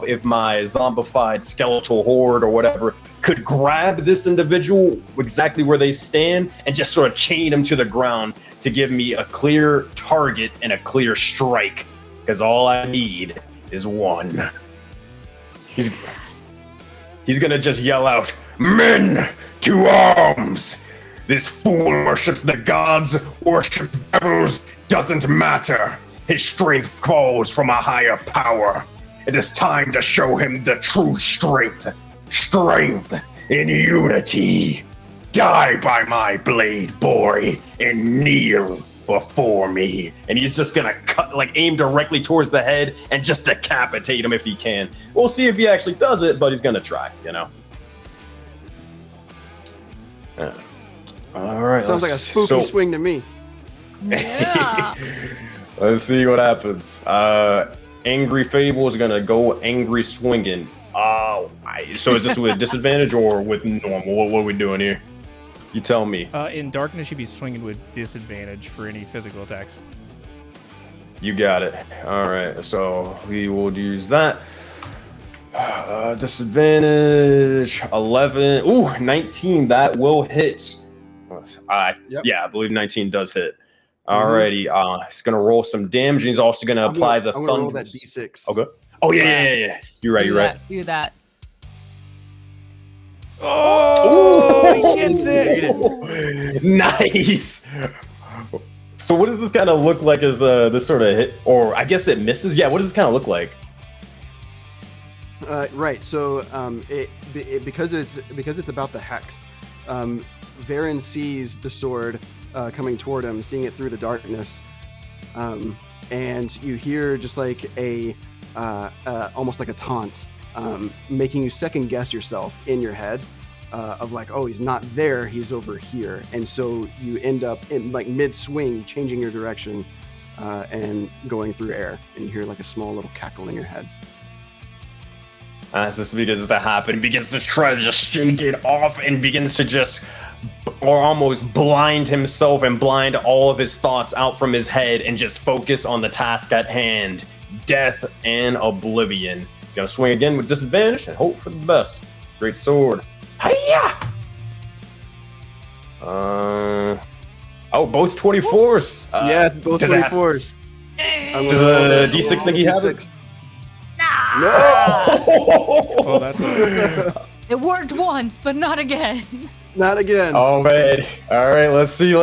if my zombified skeletal horde or whatever could grab this individual exactly where they stand and just sort of chain him to the ground to give me a clear target and a clear strike. Because all I need is one. He's gonna just yell out, "Men to arms! This fool worships the gods, worships devils, doesn't matter. His strength falls from a higher power. It is time to show him the true strength. Strength in unity. Die by my blade, boy, and kneel before me." And he's just gonna aim directly towards the head and just decapitate him if he can. We'll see if he actually does it, but he's gonna try, All right. Sounds like a spooky swing to me. Yeah. Let's see what happens. Angry Fable is gonna go angry swinging. So is this with disadvantage or with normal? What are we doing here? You tell me. In darkness, you'd be swinging with disadvantage for any physical attacks. You got it. All right, so we will use that. Disadvantage 11. Ooh, 19. That will hit. Yeah, I believe 19 does hit. Alrighty. He's gonna roll some damage. And he's also gonna apply the thunder. Roll that d6. Okay. Oh yeah. You're right. Do that. Oh, he hits it. Nice. So what does this kind of look like as this sort of hit? Or I guess it misses? Yeah, what does this kind of look like? Right. So because it's about the hex, Varan sees the sword coming toward him, seeing it through the darkness, and you hear just like a almost like a taunt, making you second guess yourself in your head. Of like, oh, he's not there, he's over here. And so you end up in like mid-swing, changing your direction and going through air. And you hear like a small little cackle in your head. As this begins to happen, begins to try to just shake it off and begins to just, or almost blind himself and blind all of his thoughts out from his head and just focus on the task at hand, death and oblivion. He's gonna swing again with disadvantage and hope for the best. Great sword. Hiya! Both 24s. Yeah, both 24s. Does a D6 think he has it? No! Oh, that's It worked once, but not again. Not again. Oh man. Alright, let's see.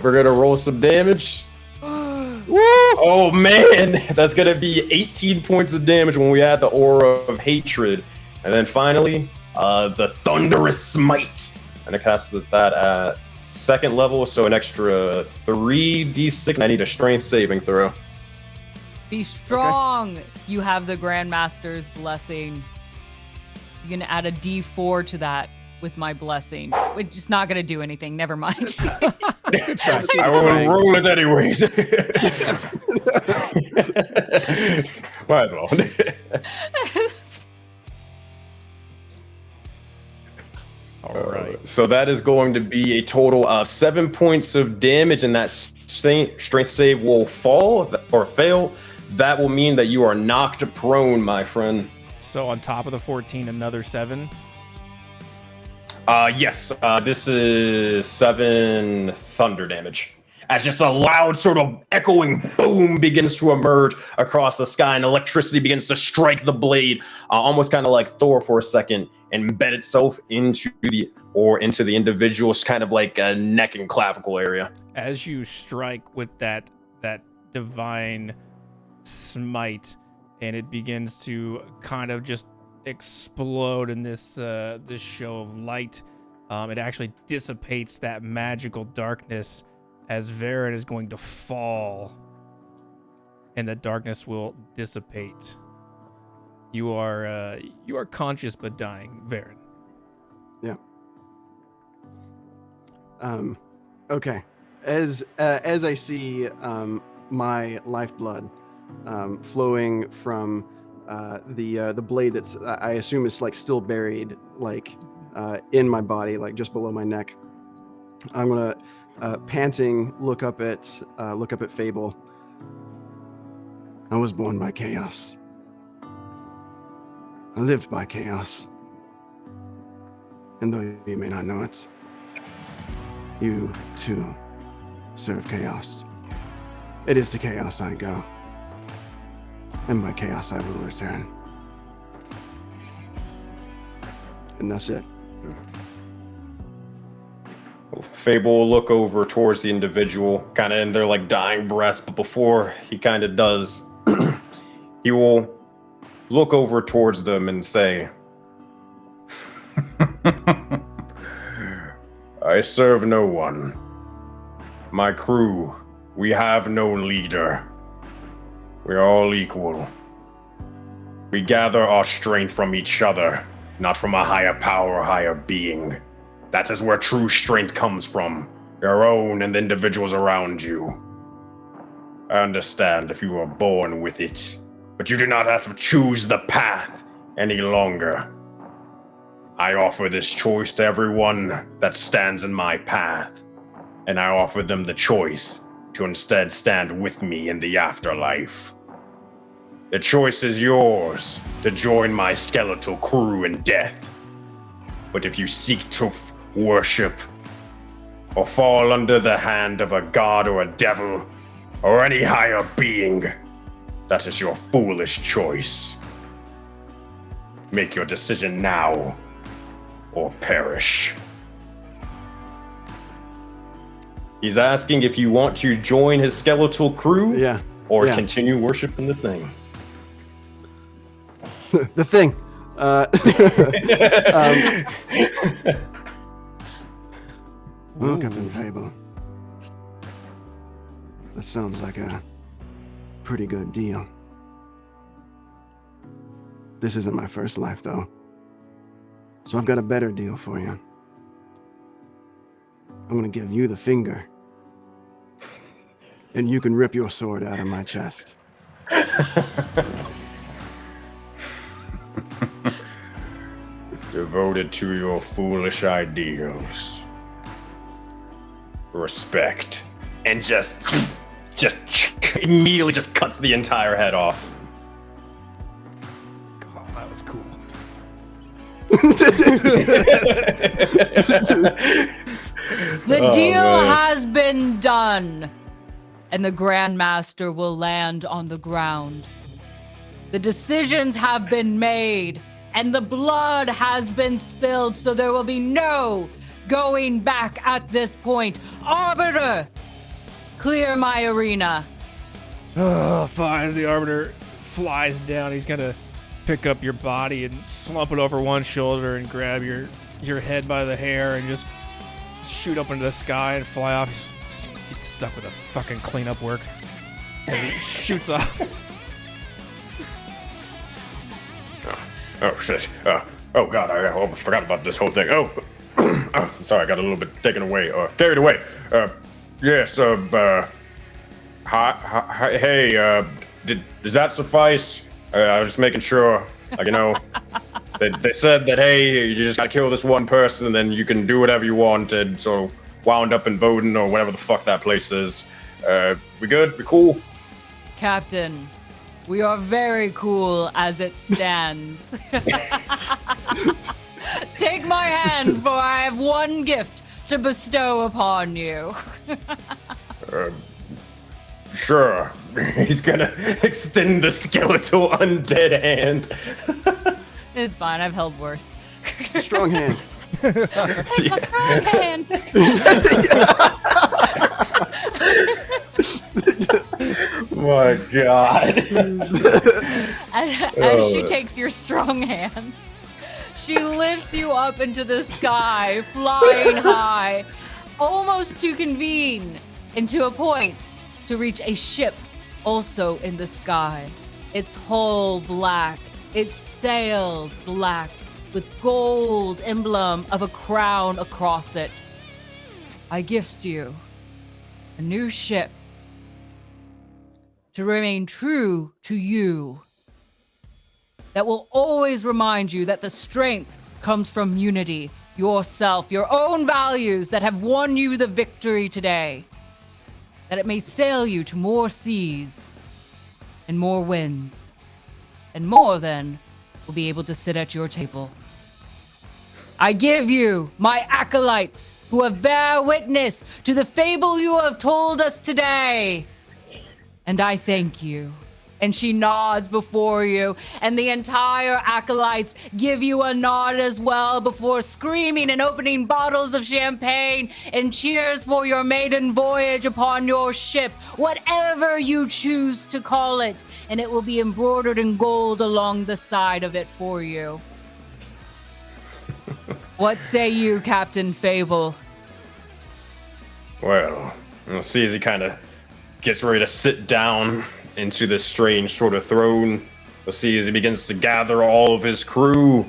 We're gonna roll some damage. Oh man, that's gonna be 18 points of damage when we add the aura of hatred. And then finally, the Thunderous Smite. And I cast that at second level, so an extra 3d6. I need a strength saving throw. Be strong. Okay. You have the Grandmaster's blessing. You can add a D4 to that with my blessing, which is not going to do anything. Never mind. I will roll it anyways. Might as well. All right. So that is going to be a total of 7 points of damage, and that strength save will fall or fail. That will mean that you are knocked prone, my friend. So on top of the 14, another 7? Yes. This is 7 thunder damage. As just a loud sort of echoing boom begins to emerge across the sky, and electricity begins to strike the blade, almost kind of like Thor for a second, and embed itself into the individual's kind of like neck and clavicle area. As you strike with that divine smite, and it begins to kind of just explode in this show of light, it actually dissipates that magical darkness as Varan is going to fall, and the darkness will dissipate. You are conscious but dying, Varan. Yeah. Okay. As I see my lifeblood flowing from the blade that's I assume is like still buried like in my body, like just below my neck, I'm gonna panting look up at Fable. I was born by chaos. I lived by chaos. And though you may not know it, you too serve chaos. It is to chaos I go, and by chaos I will return. And that's it. Fable will look over towards the individual, kind of in their like dying breaths, but before he kind of does, he will look over towards them and say, I serve no one. My crew, we have no leader. We are all equal. We gather our strength from each other, not from a higher power or higher being. That is where true strength comes from, your own and the individuals around you. I understand if you were born with it, but you do not have to choose the path any longer. I offer this choice to everyone that stands in my path, and I offer them the choice to instead stand with me in the afterlife. The choice is yours to join my skeletal crew in death. But if you seek to worship or fall under the hand of a god or a devil or any higher being, that is your foolish choice. Make your decision now or perish. He's asking if you want to join his skeletal crew or continue worshiping the thing. The thing. Well, Captain Fable. That sounds like a pretty good deal. This isn't my first life, though. So I've got a better deal for you. I'm gonna give you the finger. And you can rip your sword out of my chest. Devoted to your foolish ideals. Respect. And just immediately just cuts the entire head off. God, that was cool. The deal has been done, and the Grandmaster will land on the ground. The decisions have been made, and the blood has been spilled, so there will be no going back at this point. Arbiter, clear my arena. Oh, fine. As the Arbiter flies down, he's gonna pick up your body and slump it over one shoulder and grab your head by the hair and just shoot up into the sky and fly off. He's stuck with the fucking cleanup work. And he shoots off. Oh shit. Oh god, I almost forgot about this whole thing. Oh, sorry, I got a little bit taken away, carried away. Yes, hey, does that suffice? I was just making sure, like, you know, they said that, hey, you just gotta kill this one person and then you can do whatever you wanted, so wound up in Voden or whatever the fuck that place is. We good? We cool? Captain, we are very cool as it stands. Take my hand, for I have one gift to bestow upon you. Sure. He's gonna extend the skeletal undead hand. It's fine, I've held worse. Strong hand. It's a strong hand. My god. As she takes your strong hand, she lifts you up into the sky, flying high, almost to convene into a point to reach a ship also in the sky. Its hull black, its sails black, with gold emblem of a crown across it. I gift you a new ship to remain true to you, that will always remind you that the strength comes from unity, yourself, your own values that have won you the victory today, that it may sail you to more seas and more winds, and more than will be able to sit at your table. I give you my acolytes who have bear witness to the fable you have told us today. And I thank you. And she nods before you, and the entire acolytes give you a nod as well before screaming and opening bottles of champagne and cheers for your maiden voyage upon your ship, whatever you choose to call it, and it will be embroidered in gold along the side of it for you. What say you, Captain Fable? Well, we'll see as he kind of gets ready to sit down into this strange sort of throne. We'll see as he begins to gather all of his crew.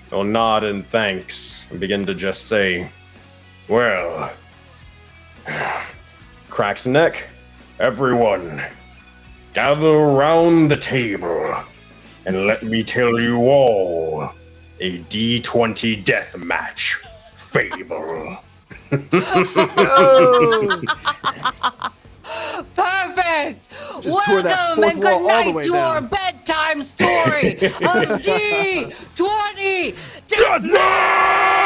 They'll nod in thanks and begin to just say, well, cracks neck, everyone, gather around the table and let me tell you all a D20 Deathmatch. Fable. Perfect. Just tore that Welcome fourth and wall good all the night way to our down. bedtime story of D20 Deathmatch!